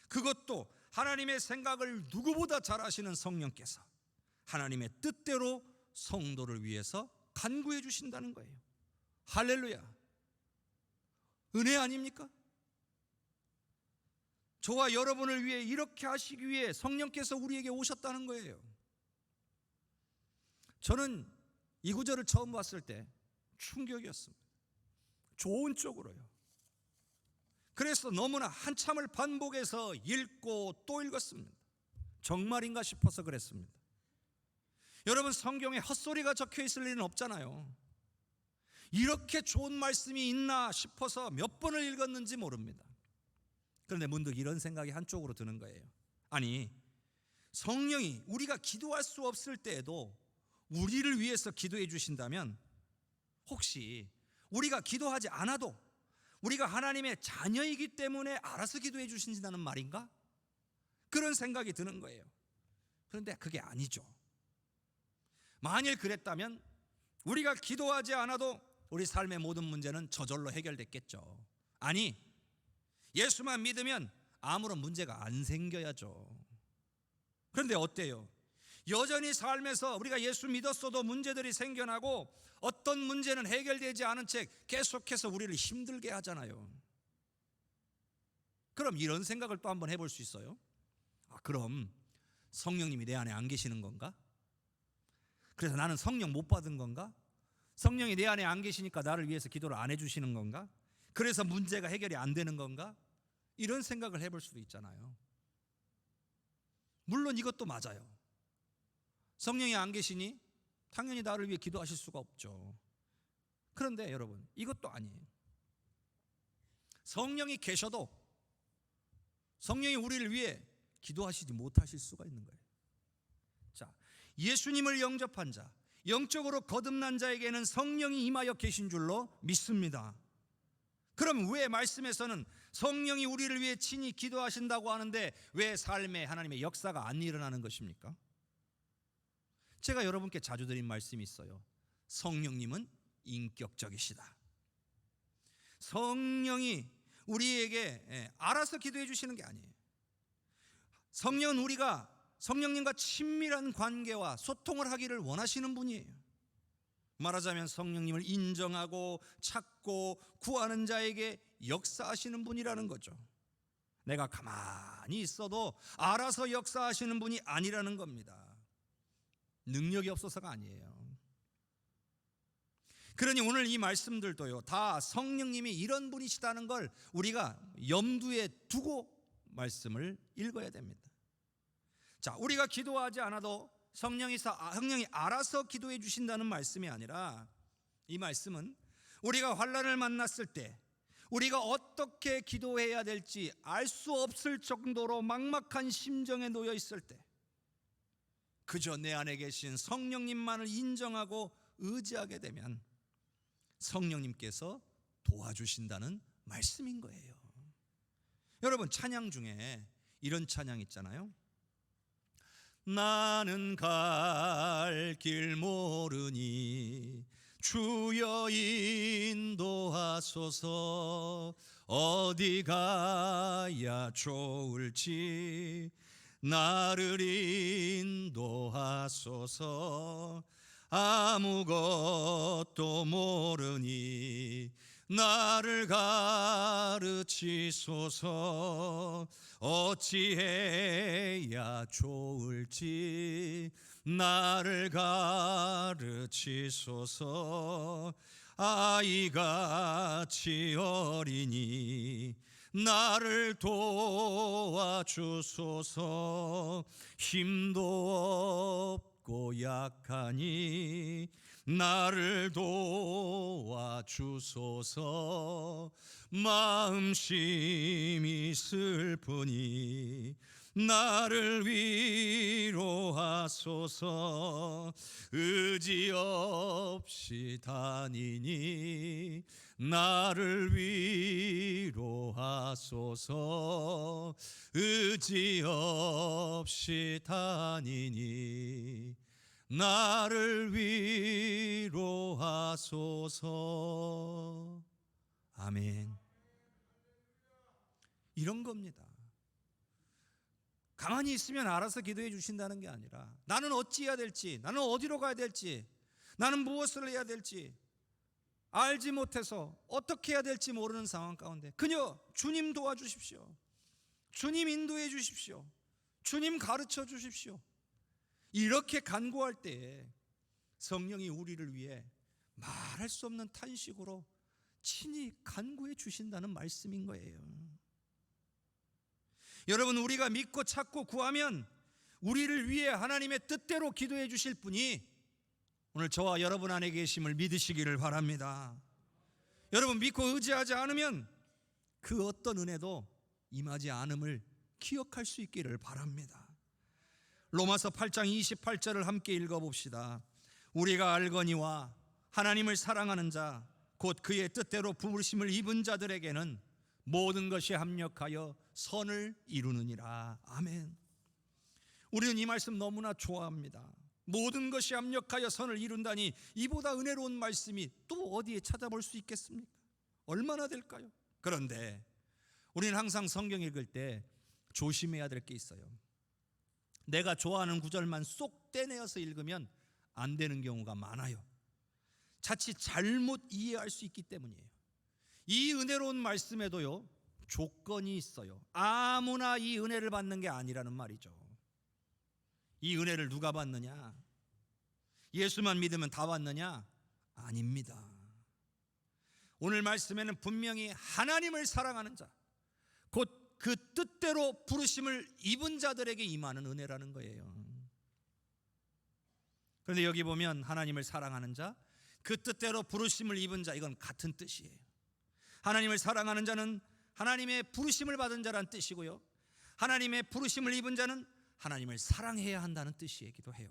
그것도 하나님의 생각을 누구보다 잘 아시는 성령께서 하나님의 뜻대로 성도를 위해서 간구해 주신다는 거예요. 할렐루야. 은혜 아닙니까? 저와 여러분을 위해 이렇게 하시기 위해 성령께서 우리에게 오셨다는 거예요. 저는 이 구절을 처음 봤을 때 충격이었습니다. 좋은 쪽으로요. 그래서 너무나 한참을 반복해서 읽고 또 읽었습니다. 정말인가 싶어서 그랬습니다. 여러분, 성경에 헛소리가 적혀 있을 일은 없잖아요. 이렇게 좋은 말씀이 있나 싶어서 몇 번을 읽었는지 모릅니다. 그런데 문득 이런 생각이 한쪽으로 드는 거예요. 아니, 성령이 우리가 기도할 수 없을 때에도 우리를 위해서 기도해 주신다면 혹시 우리가 기도하지 않아도 우리가 하나님의 자녀이기 때문에 알아서 기도해 주신다는 말인가? 그런 생각이 드는 거예요. 그런데 그게 아니죠. 만일 그랬다면 우리가 기도하지 않아도 우리 삶의 모든 문제는 저절로 해결됐겠죠. 아니, 예수만 믿으면 아무런 문제가 안 생겨야죠. 그런데 어때요? 여전히 삶에서 우리가 예수 믿었어도 문제들이 생겨나고 어떤 문제는 해결되지 않은 채 계속해서 우리를 힘들게 하잖아요. 그럼 이런 생각을 또 한번 해볼 수 있어요. 그럼 성령님이 내 안에 안 계시는 건가? 그래서 나는 성령 못 받은 건가? 성령이 내 안에 안 계시니까 나를 위해서 기도를 안 해주시는 건가? 그래서 문제가 해결이 안 되는 건가? 이런 생각을 해볼 수도 있잖아요. 물론 이것도 맞아요. 성령이 안 계시니 당연히 나를 위해 기도하실 수가 없죠. 그런데 여러분, 이것도 아니에요. 성령이 계셔도 성령이 우리를 위해 기도하시지 못하실 수가 있는 거예요. 자, 예수님을 영접한 자, 영적으로 거듭난 자에게는 성령이 임하여 계신 줄로 믿습니다. 그럼 왜 말씀에서는 성령이 우리를 위해 친히 기도하신다고 하는데 왜 삶에 하나님의 역사가 안 일어나는 것입니까? 제가 여러분께 자주 드린 말씀이 있어요. 성령님은 인격적이시다. 성령이 우리에게 알아서 기도해 주시는 게 아니에요. 성령은 우리가 성령님과 친밀한 관계와 소통을 하기를 원하시는 분이에요. 말하자면 성령님을 인정하고 찾고 구하는 자에게 역사하시는 분이라는 거죠. 내가 가만히 있어도 알아서 역사하시는 분이 아니라는 겁니다. 능력이 없어서가 아니에요. 그러니 오늘 이 말씀들도요, 다 성령님이 이런 분이시다는 걸 우리가 염두에 두고 말씀을 읽어야 됩니다. 자, 우리가 기도하지 않아도 성령이 알아서 기도해 주신다는 말씀이 아니라 이 말씀은 우리가 환난을 만났을 때 우리가 어떻게 기도해야 될지 알 수 없을 정도로 막막한 심정에 놓여 있을 때 그저 내 안에 계신 성령님만을 인정하고 의지하게 되면 성령님께서 도와주신다는 말씀인 거예요. 여러분, 찬양 중에 이런 찬양 있잖아요. 나는 갈 길 모르니 주여 인도하소서. 어디 가야 좋을지 나를 인도하소서. 아무것도 모르니 나를 가르치소서. 어찌해야 좋을지 나를 가르치소서. 아이같이 어리니 나를 도와주소서. 힘도 없고 약하니 나를 도와주소서. 마음심이 슬프니 나를 위로하소서. 의지 없이 다니니 나를 위로하소서. 의지 없이 다니니 나를 위로하소서. 아멘. 이런 겁니다. 가만히 있으면 알아서 기도해 주신다는 게 아니라 나는 어찌해야 될지, 나는 어디로 가야 될지, 나는 무엇을 해야 될지 알지 못해서 어떻게 해야 될지 모르는 상황 가운데 그저 주님 도와주십시오, 주님 인도해 주십시오, 주님 가르쳐 주십시오, 이렇게 간구할 때에 성령이 우리를 위해 말할 수 없는 탄식으로 친히 간구해 주신다는 말씀인 거예요. 여러분, 우리가 믿고 찾고 구하면 우리를 위해 하나님의 뜻대로 기도해 주실 분이 오늘 저와 여러분 안에 계심을 믿으시기를 바랍니다. 여러분, 믿고 의지하지 않으면 그 어떤 은혜도 임하지 않음을 기억할 수 있기를 바랍니다. 로마서 8장 28절을 함께 읽어봅시다. 우리가 알거니와 하나님을 사랑하는 자 곧 그의 뜻대로 부르심을 입은 자들에게는 모든 것이 합력하여 선을 이루느니라. 아멘. 우리는 이 말씀 너무나 좋아합니다. 모든 것이 합력하여 선을 이룬다니 이보다 은혜로운 말씀이 또 어디에 찾아볼 수 있겠습니까? 얼마나 될까요? 그런데 우리는 항상 성경 읽을 때 조심해야 될 게 있어요. 내가 좋아하는 구절만 쏙 떼내어서 읽으면 안 되는 경우가 많아요. 자칫 잘못 이해할 수 있기 때문이에요. 이 은혜로운 말씀에도요, 조건이 있어요. 아무나 이 은혜를 받는 게 아니라는 말이죠. 이 은혜를 누가 받느냐? 예수만 믿으면 다 받느냐? 아닙니다. 오늘 말씀에는 분명히 하나님을 사랑하는 자, 곧 그 뜻대로 부르심을 입은 자들에게 임하는 은혜라는 거예요. 그런데 여기 보면 하나님을 사랑하는 자, 그 뜻대로 부르심을 입은 자, 이건 같은 뜻이에요. 하나님을 사랑하는 자는 하나님의 부르심을 받은 자란 뜻이고요, 하나님의 부르심을 입은 자는 하나님을 사랑해야 한다는 뜻이기도 해요.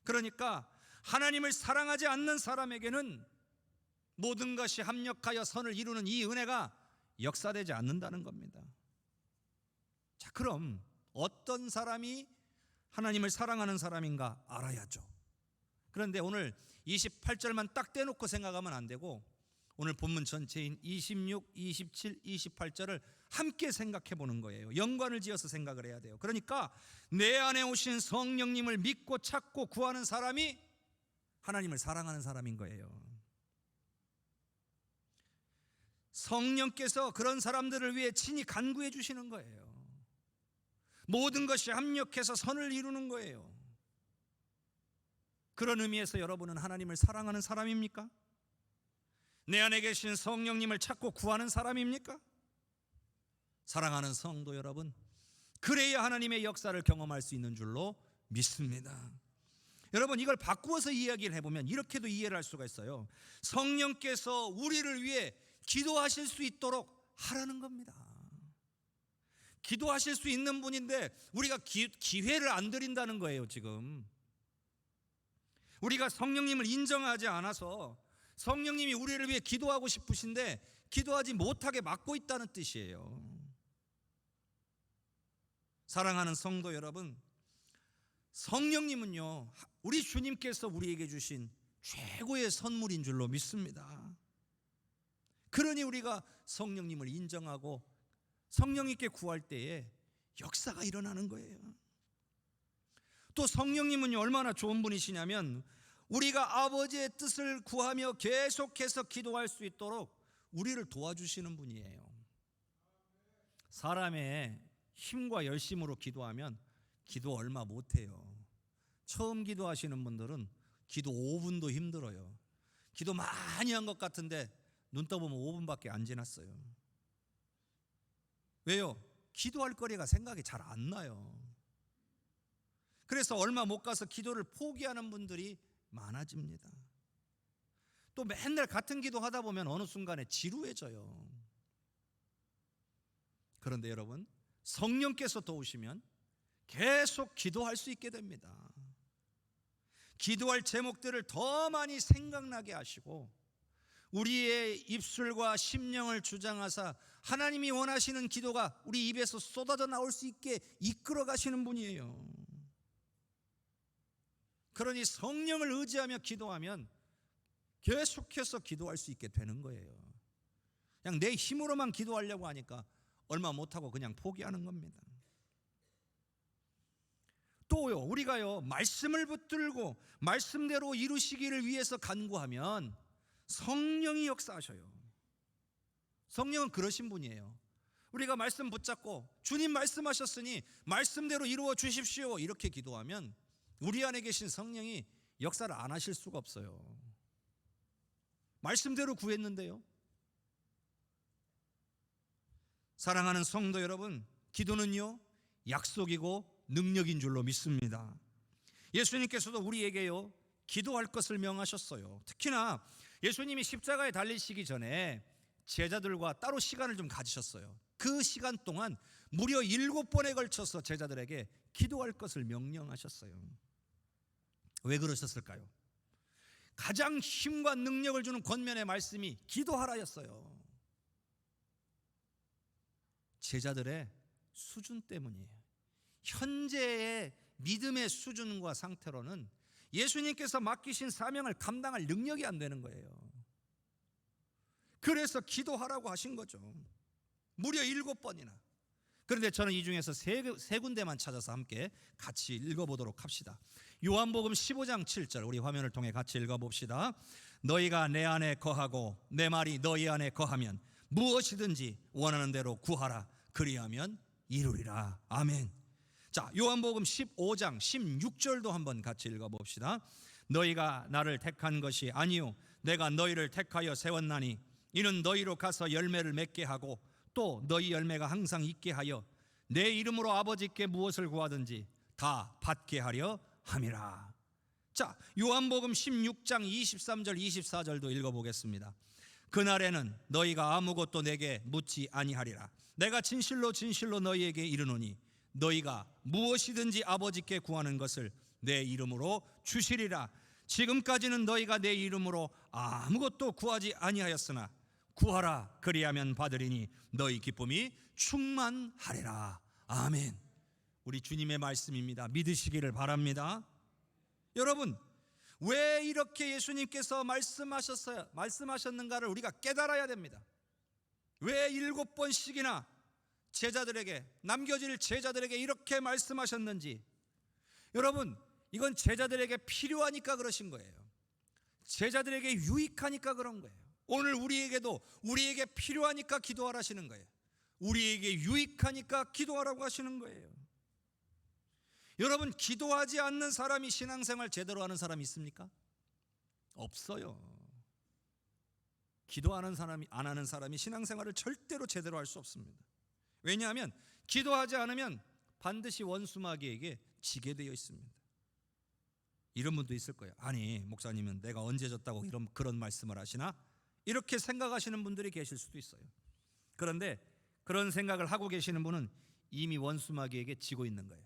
그러니까 하나님을 사랑하지 않는 사람에게는 모든 것이 합력하여 선을 이루는 이 은혜가 역사되지 않는다는 겁니다. 자, 그럼 어떤 사람이 하나님을 사랑하는 사람인가 알아야죠. 그런데 오늘 28절만 딱 떼놓고 생각하면 안 되고 오늘 본문 전체인 26, 27, 28절을 함께 생각해 보는 거예요. 연관을 지어서 생각을 해야 돼요. 그러니까 내 안에 오신 성령님을 믿고 찾고 구하는 사람이 하나님을 사랑하는 사람인 거예요. 성령께서 그런 사람들을 위해 친히 간구해 주시는 거예요. 모든 것이 합력해서 선을 이루는 거예요. 그런 의미에서 여러분은 하나님을 사랑하는 사람입니까? 내 안에 계신 성령님을 찾고 구하는 사람입니까? 사랑하는 성도 여러분, 그래야 하나님의 역사를 경험할 수 있는 줄로 믿습니다. 여러분, 이걸 바꾸어서 이야기를 해보면 이렇게도 이해를 할 수가 있어요. 성령께서 우리를 위해 기도하실 수 있도록 하라는 겁니다. 기도하실 수 있는 분인데 우리가 기회를 안 드린다는 거예요. 지금 우리가 성령님을 인정하지 않아서 성령님이 우리를 위해 기도하고 싶으신데 기도하지 못하게 막고 있다는 뜻이에요. 사랑하는 성도 여러분, 성령님은요, 우리 주님께서 우리에게 주신 최고의 선물인 줄로 믿습니다. 그러니 우리가 성령님을 인정하고 성령님께 구할 때에 역사가 일어나는 거예요. 또 성령님은요, 얼마나 좋은 분이시냐면 우리가 아버지의 뜻을 구하며 계속해서 기도할 수 있도록 우리를 도와주시는 분이에요. 사람의 힘과 열심으로 기도하면 기도 얼마 못해요. 처음 기도하시는 분들은 기도 5분도 힘들어요. 기도 많이 한 것 같은데 눈 떠보면 5분밖에 안 지났어요. 왜요? 기도할 거리가 생각이 잘 안 나요. 그래서 얼마 못 가서 기도를 포기하는 분들이 많아집니다. 또 맨날 같은 기도 하다 보면 어느 순간에 지루해져요. 그런데 여러분, 성령께서 도우시면 계속 기도할 수 있게 됩니다. 기도할 제목들을 더 많이 생각나게 하시고 우리의 입술과 심령을 주장하사 하나님이 원하시는 기도가 우리 입에서 쏟아져 나올 수 있게 이끌어 가시는 분이에요. 그러니 성령을 의지하며 기도하면 계속해서 기도할 수 있게 되는 거예요. 그냥 내 힘으로만 기도하려고 하니까 얼마 못하고 그냥 포기하는 겁니다. 또요, 우리가요 말씀을 붙들고 말씀대로 이루시기를 위해서 간구하면 성령이 역사하셔요. 성령은 그러신 분이에요. 우리가 말씀 붙잡고 주님 말씀하셨으니 말씀대로 이루어 주십시오 이렇게 기도하면 우리 안에 계신 성령이 역사를 안 하실 수가 없어요. 말씀대로 구했는데요. 사랑하는 성도 여러분, 기도는요 약속이고 능력인 줄로 믿습니다. 예수님께서도 우리에게요 기도할 것을 명하셨어요. 특히나 예수님이 십자가에 달리시기 전에 제자들과 따로 시간을 좀 가지셨어요. 그 시간 동안 무려 7번에 걸쳐서 제자들에게 기도할 것을 명령하셨어요. 왜 그러셨을까요? 가장 힘과 능력을 주는 권면의 말씀이 기도하라였어요. 제자들의 수준 때문이에요. 현재의 믿음의 수준과 상태로는 예수님께서 맡기신 사명을 감당할 능력이 안 되는 거예요. 그래서 기도하라고 하신 거죠. 무려 7번이나. 그런데 저는 이 중에서 세 군데만 찾아서 함께 같이 읽어보도록 합시다. 요한복음 15장 7절, 우리 화면을 통해 같이 읽어봅시다. 너희가 내 안에 거하고 내 말이 너희 안에 거하면 무엇이든지 원하는 대로 구하라. 그리하면 이루리라. 아멘. 자, 요한복음 15장 16절도 한번 같이 읽어봅시다. 너희가 나를 택한 것이 아니요 내가 너희를 택하여 세웠나니 이는 너희로 가서 열매를 맺게 하고 또 너희 열매가 항상 있게 하여 내 이름으로 아버지께 무엇을 구하든지 다 받게 하려 함이라. 자, 요한복음 16장 23절 24절도 읽어보겠습니다. 그날에는 너희가 아무것도 내게 묻지 아니하리라. 내가 진실로 진실로 너희에게 이르노니 너희가 무엇이든지 아버지께 구하는 것을 내 이름으로 주시리라. 지금까지는 너희가 내 이름으로 아무것도 구하지 아니하였으나 구하라 그리하면 받으리니 너희 기쁨이 충만하리라. 아멘. 우리 주님의 말씀입니다. 믿으시기를 바랍니다. 여러분, 왜 이렇게 예수님께서 말씀하셨는가를 우리가 깨달아야 됩니다. 왜 7번씩이나 제자들에게, 남겨질 제자들에게 이렇게 말씀하셨는지. 여러분, 이건 제자들에게 필요하니까 그러신 거예요. 제자들에게 유익하니까 그런 거예요. 오늘 우리에게 필요하니까 기도하라시는 거예요. 우리에게 유익하니까 기도하라고 하시는 거예요. 여러분, 기도하지 않는 사람이 신앙생활 제대로 하는 사람이 있습니까? 없어요. 기도 안 하는 사람이 신앙생활을 절대로 제대로 할 수 없습니다. 왜냐하면 기도하지 않으면 반드시 원수마귀에게 지게 되어 있습니다. 이런 분도 있을 거예요. 아니, 목사님은 내가 언제 졌다고 그런 말씀을 하시나? 이렇게 생각하시는 분들이 계실 수도 있어요. 그런데 그런 생각을 하고 계시는 분은 이미 원수마귀에게 지고 있는 거예요.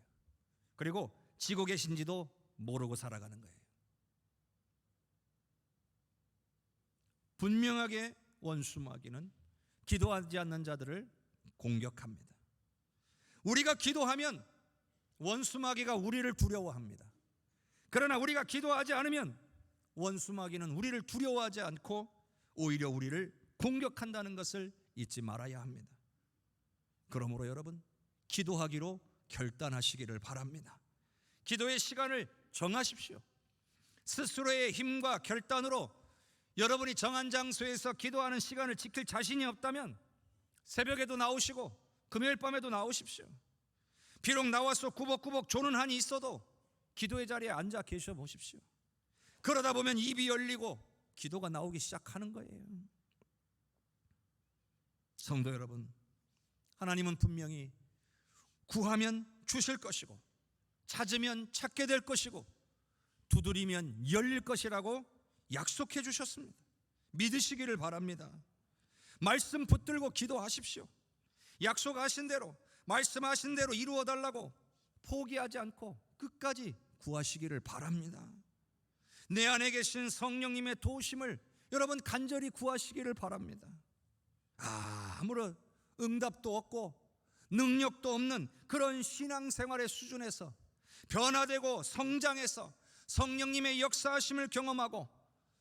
그리고 지고 계신지도 모르고 살아가는 거예요. 분명하게 원수마귀는 기도하지 않는 자들을 공격합니다. 우리가 기도하면 원수마귀가 우리를 두려워합니다. 그러나 우리가 기도하지 않으면 원수마귀는 우리를 두려워하지 않고 오히려 우리를 공격한다는 것을 잊지 말아야 합니다. 그러므로 여러분, 기도하기로 결단하시기를 바랍니다. 기도의 시간을 정하십시오. 스스로의 힘과 결단으로 여러분이 정한 장소에서 기도하는 시간을 지킬 자신이 없다면 새벽에도 나오시고 금요일 밤에도 나오십시오. 비록 나와서 꾸벅꾸벅 조는 한이 있어도 기도의 자리에 앉아 계셔 보십시오. 그러다 보면 입이 열리고 기도가 나오기 시작하는 거예요. 성도 여러분, 하나님은 분명히 구하면 주실 것이고, 찾으면 찾게 될 것이고, 두드리면 열릴 것이라고 약속해 주셨습니다. 믿으시기를 바랍니다. 말씀 붙들고 기도하십시오. 약속하신 대로, 말씀하신 대로 이루어 달라고 포기하지 않고 끝까지 구하시기를 바랍니다. 내 안에 계신 성령님의 도우심을 여러분 간절히 구하시기를 바랍니다. 아무런 응답도 없고 능력도 없는 그런 신앙생활의 수준에서 변화되고 성장해서 성령님의 역사하심을 경험하고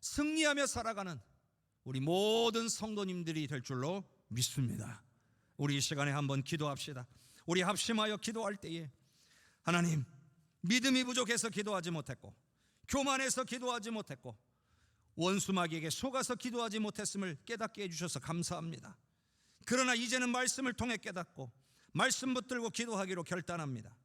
승리하며 살아가는 우리 모든 성도님들이 될 줄로 믿습니다. 우리 이 시간에 한번 기도합시다. 우리 합심하여 기도할 때에 하나님, 믿음이 부족해서 기도하지 못했고, 교만해서 기도하지 못했고, 원수마귀에게 속아서 기도하지 못했음을 깨닫게 해주셔서 감사합니다. 그러나 이제는 말씀을 통해 깨닫고 말씀 붙들고 기도하기로 결단합니다.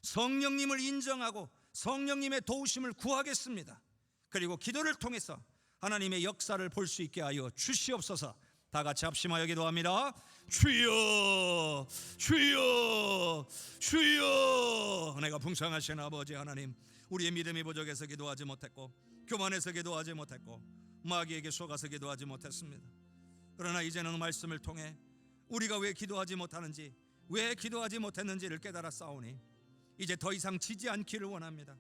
성령님을 인정하고 성령님의 도우심을 구하겠습니다. 그리고 기도를 통해서 하나님의 역사를 볼 수 있게 하여 주시옵소서. 다 같이 합심하여 기도합니다. 주여, 주여, 주여. 내가 풍성하신 아버지 하나님, 우리의 믿음이 부족해서 기도하지 못했고, 교만해서 기도하지 못했고, 마귀에게 속아서 기도하지 못했습니다. 그러나 이제는 말씀을 통해 우리가 왜 기도하지 못하는지, 왜 기도하지 못했는지를 깨달아 싸우니 이제 더 이상 지지 않기를 원합니다.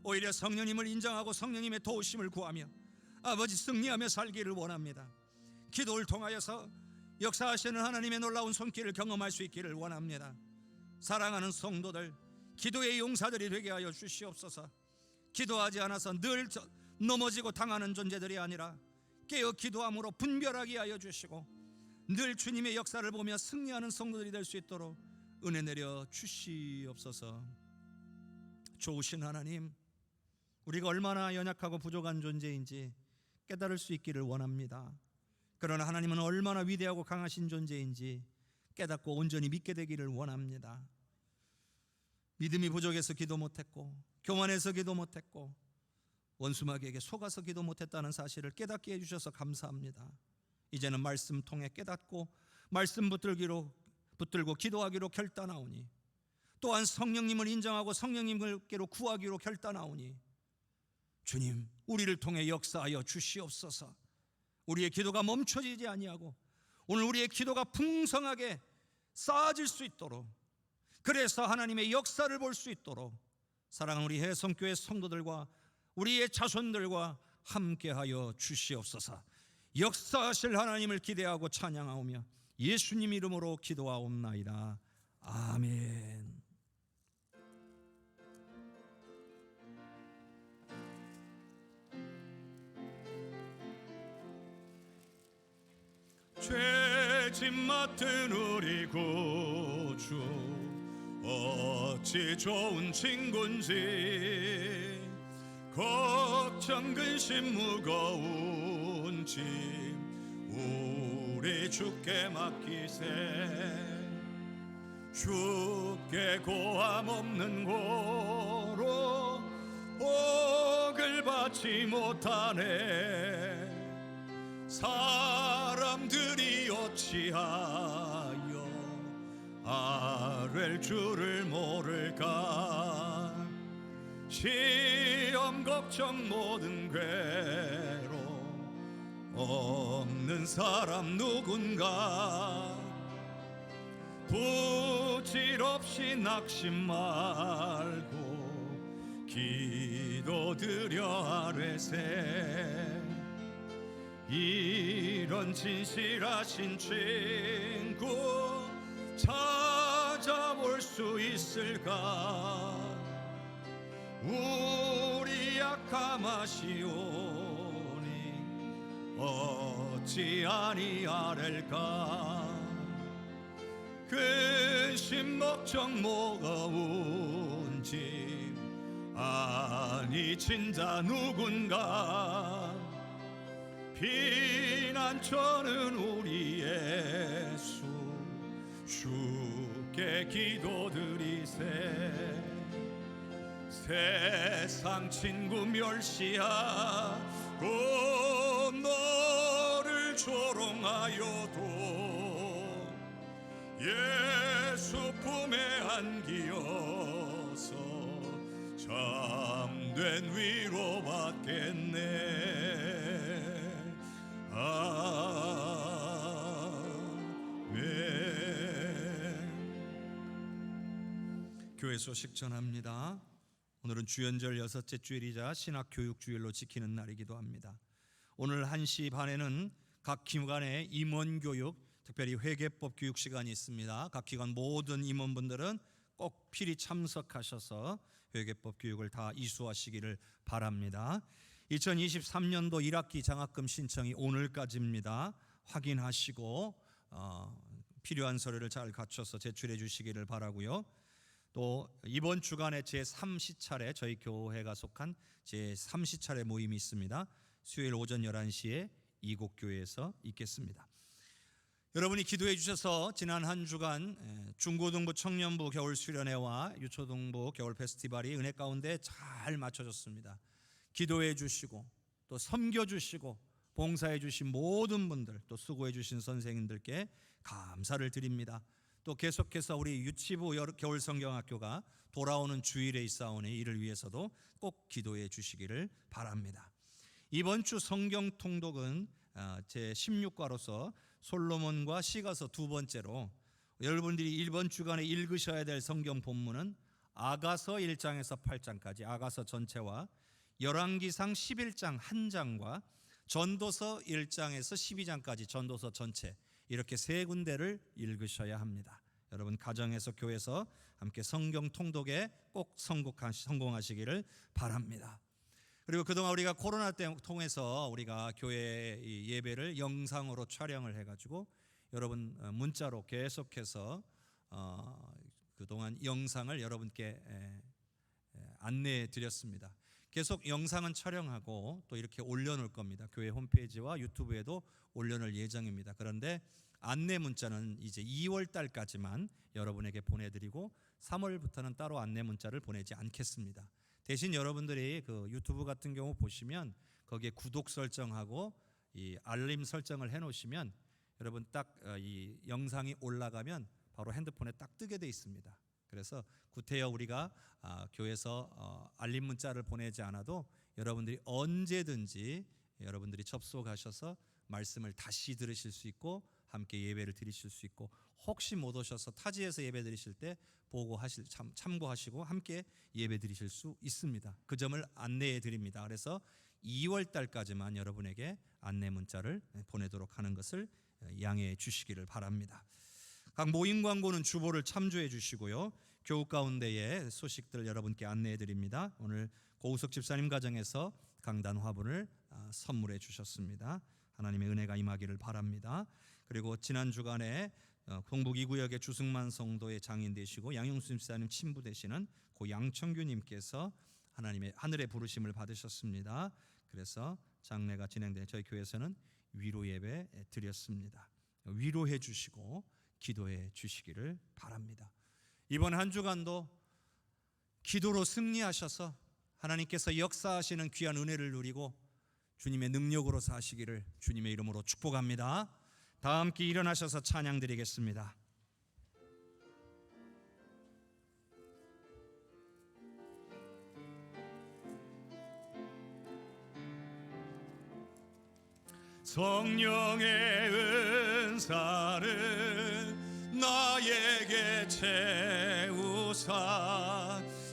오히려 성령님을 인정하고 성령님의 도우심을 구하며 아버지 승리하며 살기를 원합니다. 기도를 통하여서 역사하시는 하나님의 놀라운 손길을 경험할 수 있기를 원합니다. 사랑하는 성도들, 기도의 용사들이 되게 하여 주시옵소서. 기도하지 않아서 늘 넘어지고 당하는 존재들이 아니라 깨어 기도함으로 분별하게 하여 주시고 늘 주님의 역사를 보며 승리하는 성도들이 될 수 있도록 은혜 내려 주시옵소서. 좋으신 하나님, 우리가 얼마나 연약하고 부족한 존재인지 깨달을 수 있기를 원합니다. 그러나 하나님은 얼마나 위대하고 강하신 존재인지 깨닫고 온전히 믿게 되기를 원합니다. 믿음이 부족해서 기도 못했고, 교만해서 기도 못했고, 원수마귀에게 속아서 기도 못했다는 사실을 깨닫게 해주셔서 감사합니다. 이제는 말씀 통해 깨닫고 말씀 붙들고 기도하기로 결단하오니, 또한 성령님을 인정하고 성령님께로 구하기로 결단하오니 주님, 우리를 통해 역사하여 주시옵소서. 우리의 기도가 멈춰지지 아니하고 오늘 우리의 기도가 풍성하게 쌓아질 수 있도록, 그래서 하나님의 역사를 볼 수 있도록 사랑하는 우리 해성교회 성도들과 우리의 자손들과 함께하여 주시옵소서. 역사하실 하나님을 기대하고 찬양하오며 예수님 이름으로 기도하옵나이다. 아멘. 죄짐 맡은 우리 구주 어찌 좋은 친구인지, 걱정 근심 무거운 짐 우리 주께 맡기세. 주께 고함 없는 고로 복을 받지 못하네. 사람들이 어찌하여 아랠 줄을 모를까. 시험 걱정 모든 괴로움 없는 사람 누군가. 부질없이 낙심 말고 기도드려 아뢰세. 이런 진실하신 친구 찾아볼 수 있을까. 우리 약함 아시오니 어찌 아니하렐까. 근심 걱정 무거운 짐 아니 진자 누군가. 피난처는 우리 예수 주께 기도드리세. 세상 친구 멸시하고 너를 조롱하여도 이어서 참된 위로 받겠네. 아멘. 교회 소식 전합니다. 오늘은 주연절 6째 주일이자 신학교육주일로 지키는 날이기도 합니다. 오늘 1시 반에는 각 기관의 임원교육, 특별히 회계법 교육 시간이 있습니다. 각 기관 모든 임원분들은 꼭 필히 참석하셔서 회계법 교육을 다 이수하시기를 바랍니다. 2023년도 1학기 장학금 신청이 오늘까지입니다. 확인하시고 필요한 서류를 잘 갖춰서 제출해 주시기를 바라고요. 또 이번 주간에 제3시차례 저희 교회가 속한 제3시차례 모임이 있습니다. 수요일 오전 11시에 이곡교회에서 있겠습니다. 여러분이 기도해 주셔서 지난 한 주간 중고등부 청년부 겨울 수련회와 유초등부 겨울 페스티벌이 은혜 가운데 잘 맞춰졌습니다. 기도해 주시고 또 섬겨 주시고 봉사해 주신 모든 분들, 또 수고해 주신 선생님들께 감사를 드립니다. 또 계속해서 우리 유치부 겨울 성경학교가 돌아오는 주일에 있사오니 이를 위해서도 꼭 기도해 주시기를 바랍니다. 이번 주 성경 통독은 제 16과로서 솔로몬과 시가서 두 번째로, 여러분들이 이번 주간에 읽으셔야 될 성경 본문은 아가서 1장에서 8장까지 아가서 전체와 열왕기상 11장 한 장과 전도서 1장에서 12장까지 전도서 전체, 이렇게 세 군데를 읽으셔야 합니다. 여러분 가정에서 교회에서 함께 성경 통독에 꼭 성공하시기를 바랍니다. 그리고 그동안 우리가 코로나 때 통해서 우리가 교회 예배를 영상으로 촬영을 해가지고 여러분 문자로 계속해서 그동안 영상을 여러분께 안내해 드렸습니다. 계속 영상은 촬영하고 또 이렇게 올려놓을 겁니다. 교회 홈페이지와 유튜브에도 올려놓을 예정입니다. 그런데 안내 문자는 이제 2월 달까지만 여러분에게 보내드리고 3월부터는 따로 안내 문자를 보내지 않겠습니다. 대신 여러분들이 그 유튜브 같은 경우 보시면 거기에 구독 설정하고 이 알림 설정을 해놓으시면 여러분 딱 이 영상이 올라가면 바로 핸드폰에 딱 뜨게 돼 있습니다. 그래서 구태여 우리가 교회에서 알림 문자를 보내지 않아도 여러분들이 언제든지 여러분들이 접속하셔서 말씀을 다시 들으실 수 있고 함께 예배를 드리실 수 있고, 혹시 못 오셔서 타지에서 예배 드리실 때 참고하시고 함께 예배 드리실 수 있습니다. 그 점을 안내해 드립니다. 그래서 2월 달까지만 여러분에게 안내 문자를 보내도록 하는 것을 양해해 주시기를 바랍니다. 각 모임 광고는 주보를 참조해 주시고요. 교우 가운데의 소식들 여러분께 안내해 드립니다. 오늘 고우석 집사님 가정에서 강단 화분을 선물해 주셨습니다. 하나님의 은혜가 임하기를 바랍니다. 그리고 지난 주간에 동북 2구역의 주승만 성도의 장인 되시고 양용수 집사님 친부 되시는 고 양청규님께서 하나님의 하늘의 부르심을 받으셨습니다. 그래서 장례가 진행된 저희 교회에서는 위로 예배 드렸습니다. 위로해 주시고 기도해 주시기를 바랍니다. 이번 한 주간도 기도로 승리하셔서 하나님께서 역사하시는 귀한 은혜를 누리고 주님의 능력으로 사시기를 주님의 이름으로 축복합니다. 다 함께 일어나셔서 찬양 드리겠습니다. 성령의 은사를 나에게 채우사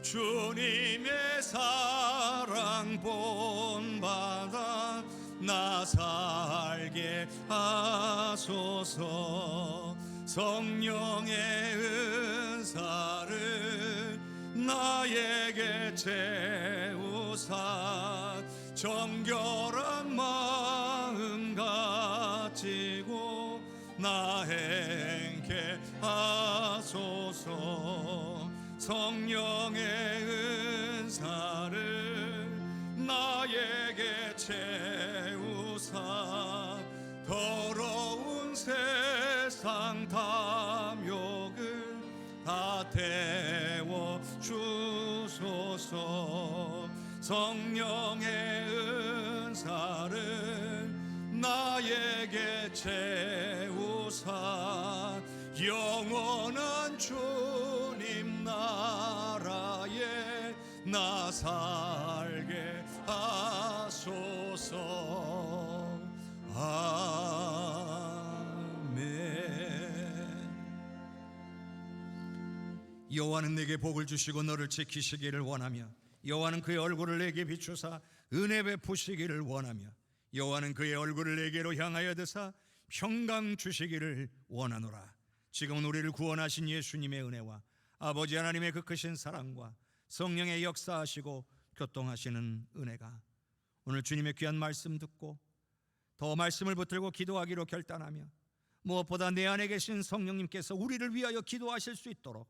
주님의 사랑 본받아 나 살게 하소서. 성령의 은사를 나에게 채우사 정결한 마음 가지고 나 행케 하소서. 성령의 은사를 나에게 채우사 더러운 세상 탐욕을 다 태워 주소서. 성령의 은사를 나에게 채우사 영원한 주님 나라에 나 살게 하소서. 아멘. 여호와는 내게 복을 주시고 너를 지키시기를 원하며 여호와는 그의 얼굴을 내게 비추사 은혜 베푸시기를 원하며 여호와는 그의 얼굴을 내게로 향하여 드사 평강 주시기를 원하노라. 지금은 우리를 구원하신 예수님의 은혜와 아버지 하나님의 그 크신 사랑과 성령의 역사하시고 교통하시는 은혜가 오늘 주님의 귀한 말씀 듣고 더 말씀을 붙들고 기도하기로 결단하며 무엇보다 내 안에 계신 성령님께서 우리를 위하여 기도하실 수 있도록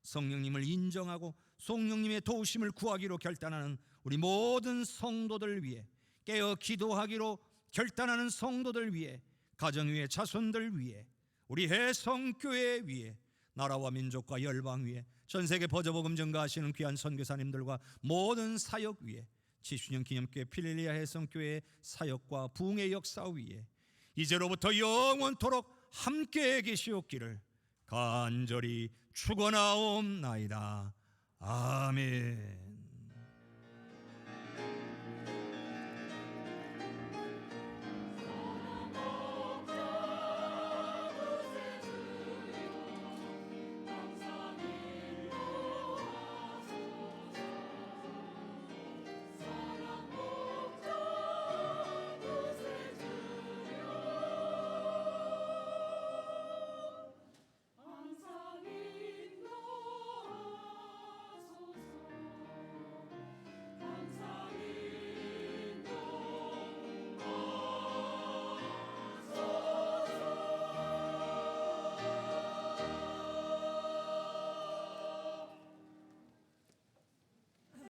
성령님을 인정하고 성령님의 도우심을 구하기로 결단하는 우리 모든 성도들 위해, 깨어 기도하기로 결단하는 성도들 위해, 가정 위에, 자손들 위해, 우리 해성교회 위에, 나라와 민족과 열방 위에, 전세계 버저복음 전가하시는 귀한 선교사님들과 모든 사역 위에, 70주년 기념교회 필릴리아 해성교회의 사역과 부흥의 역사 위에 이제로부터 영원토록 함께 계시옵기를 간절히 축원하옵나이다. 아멘.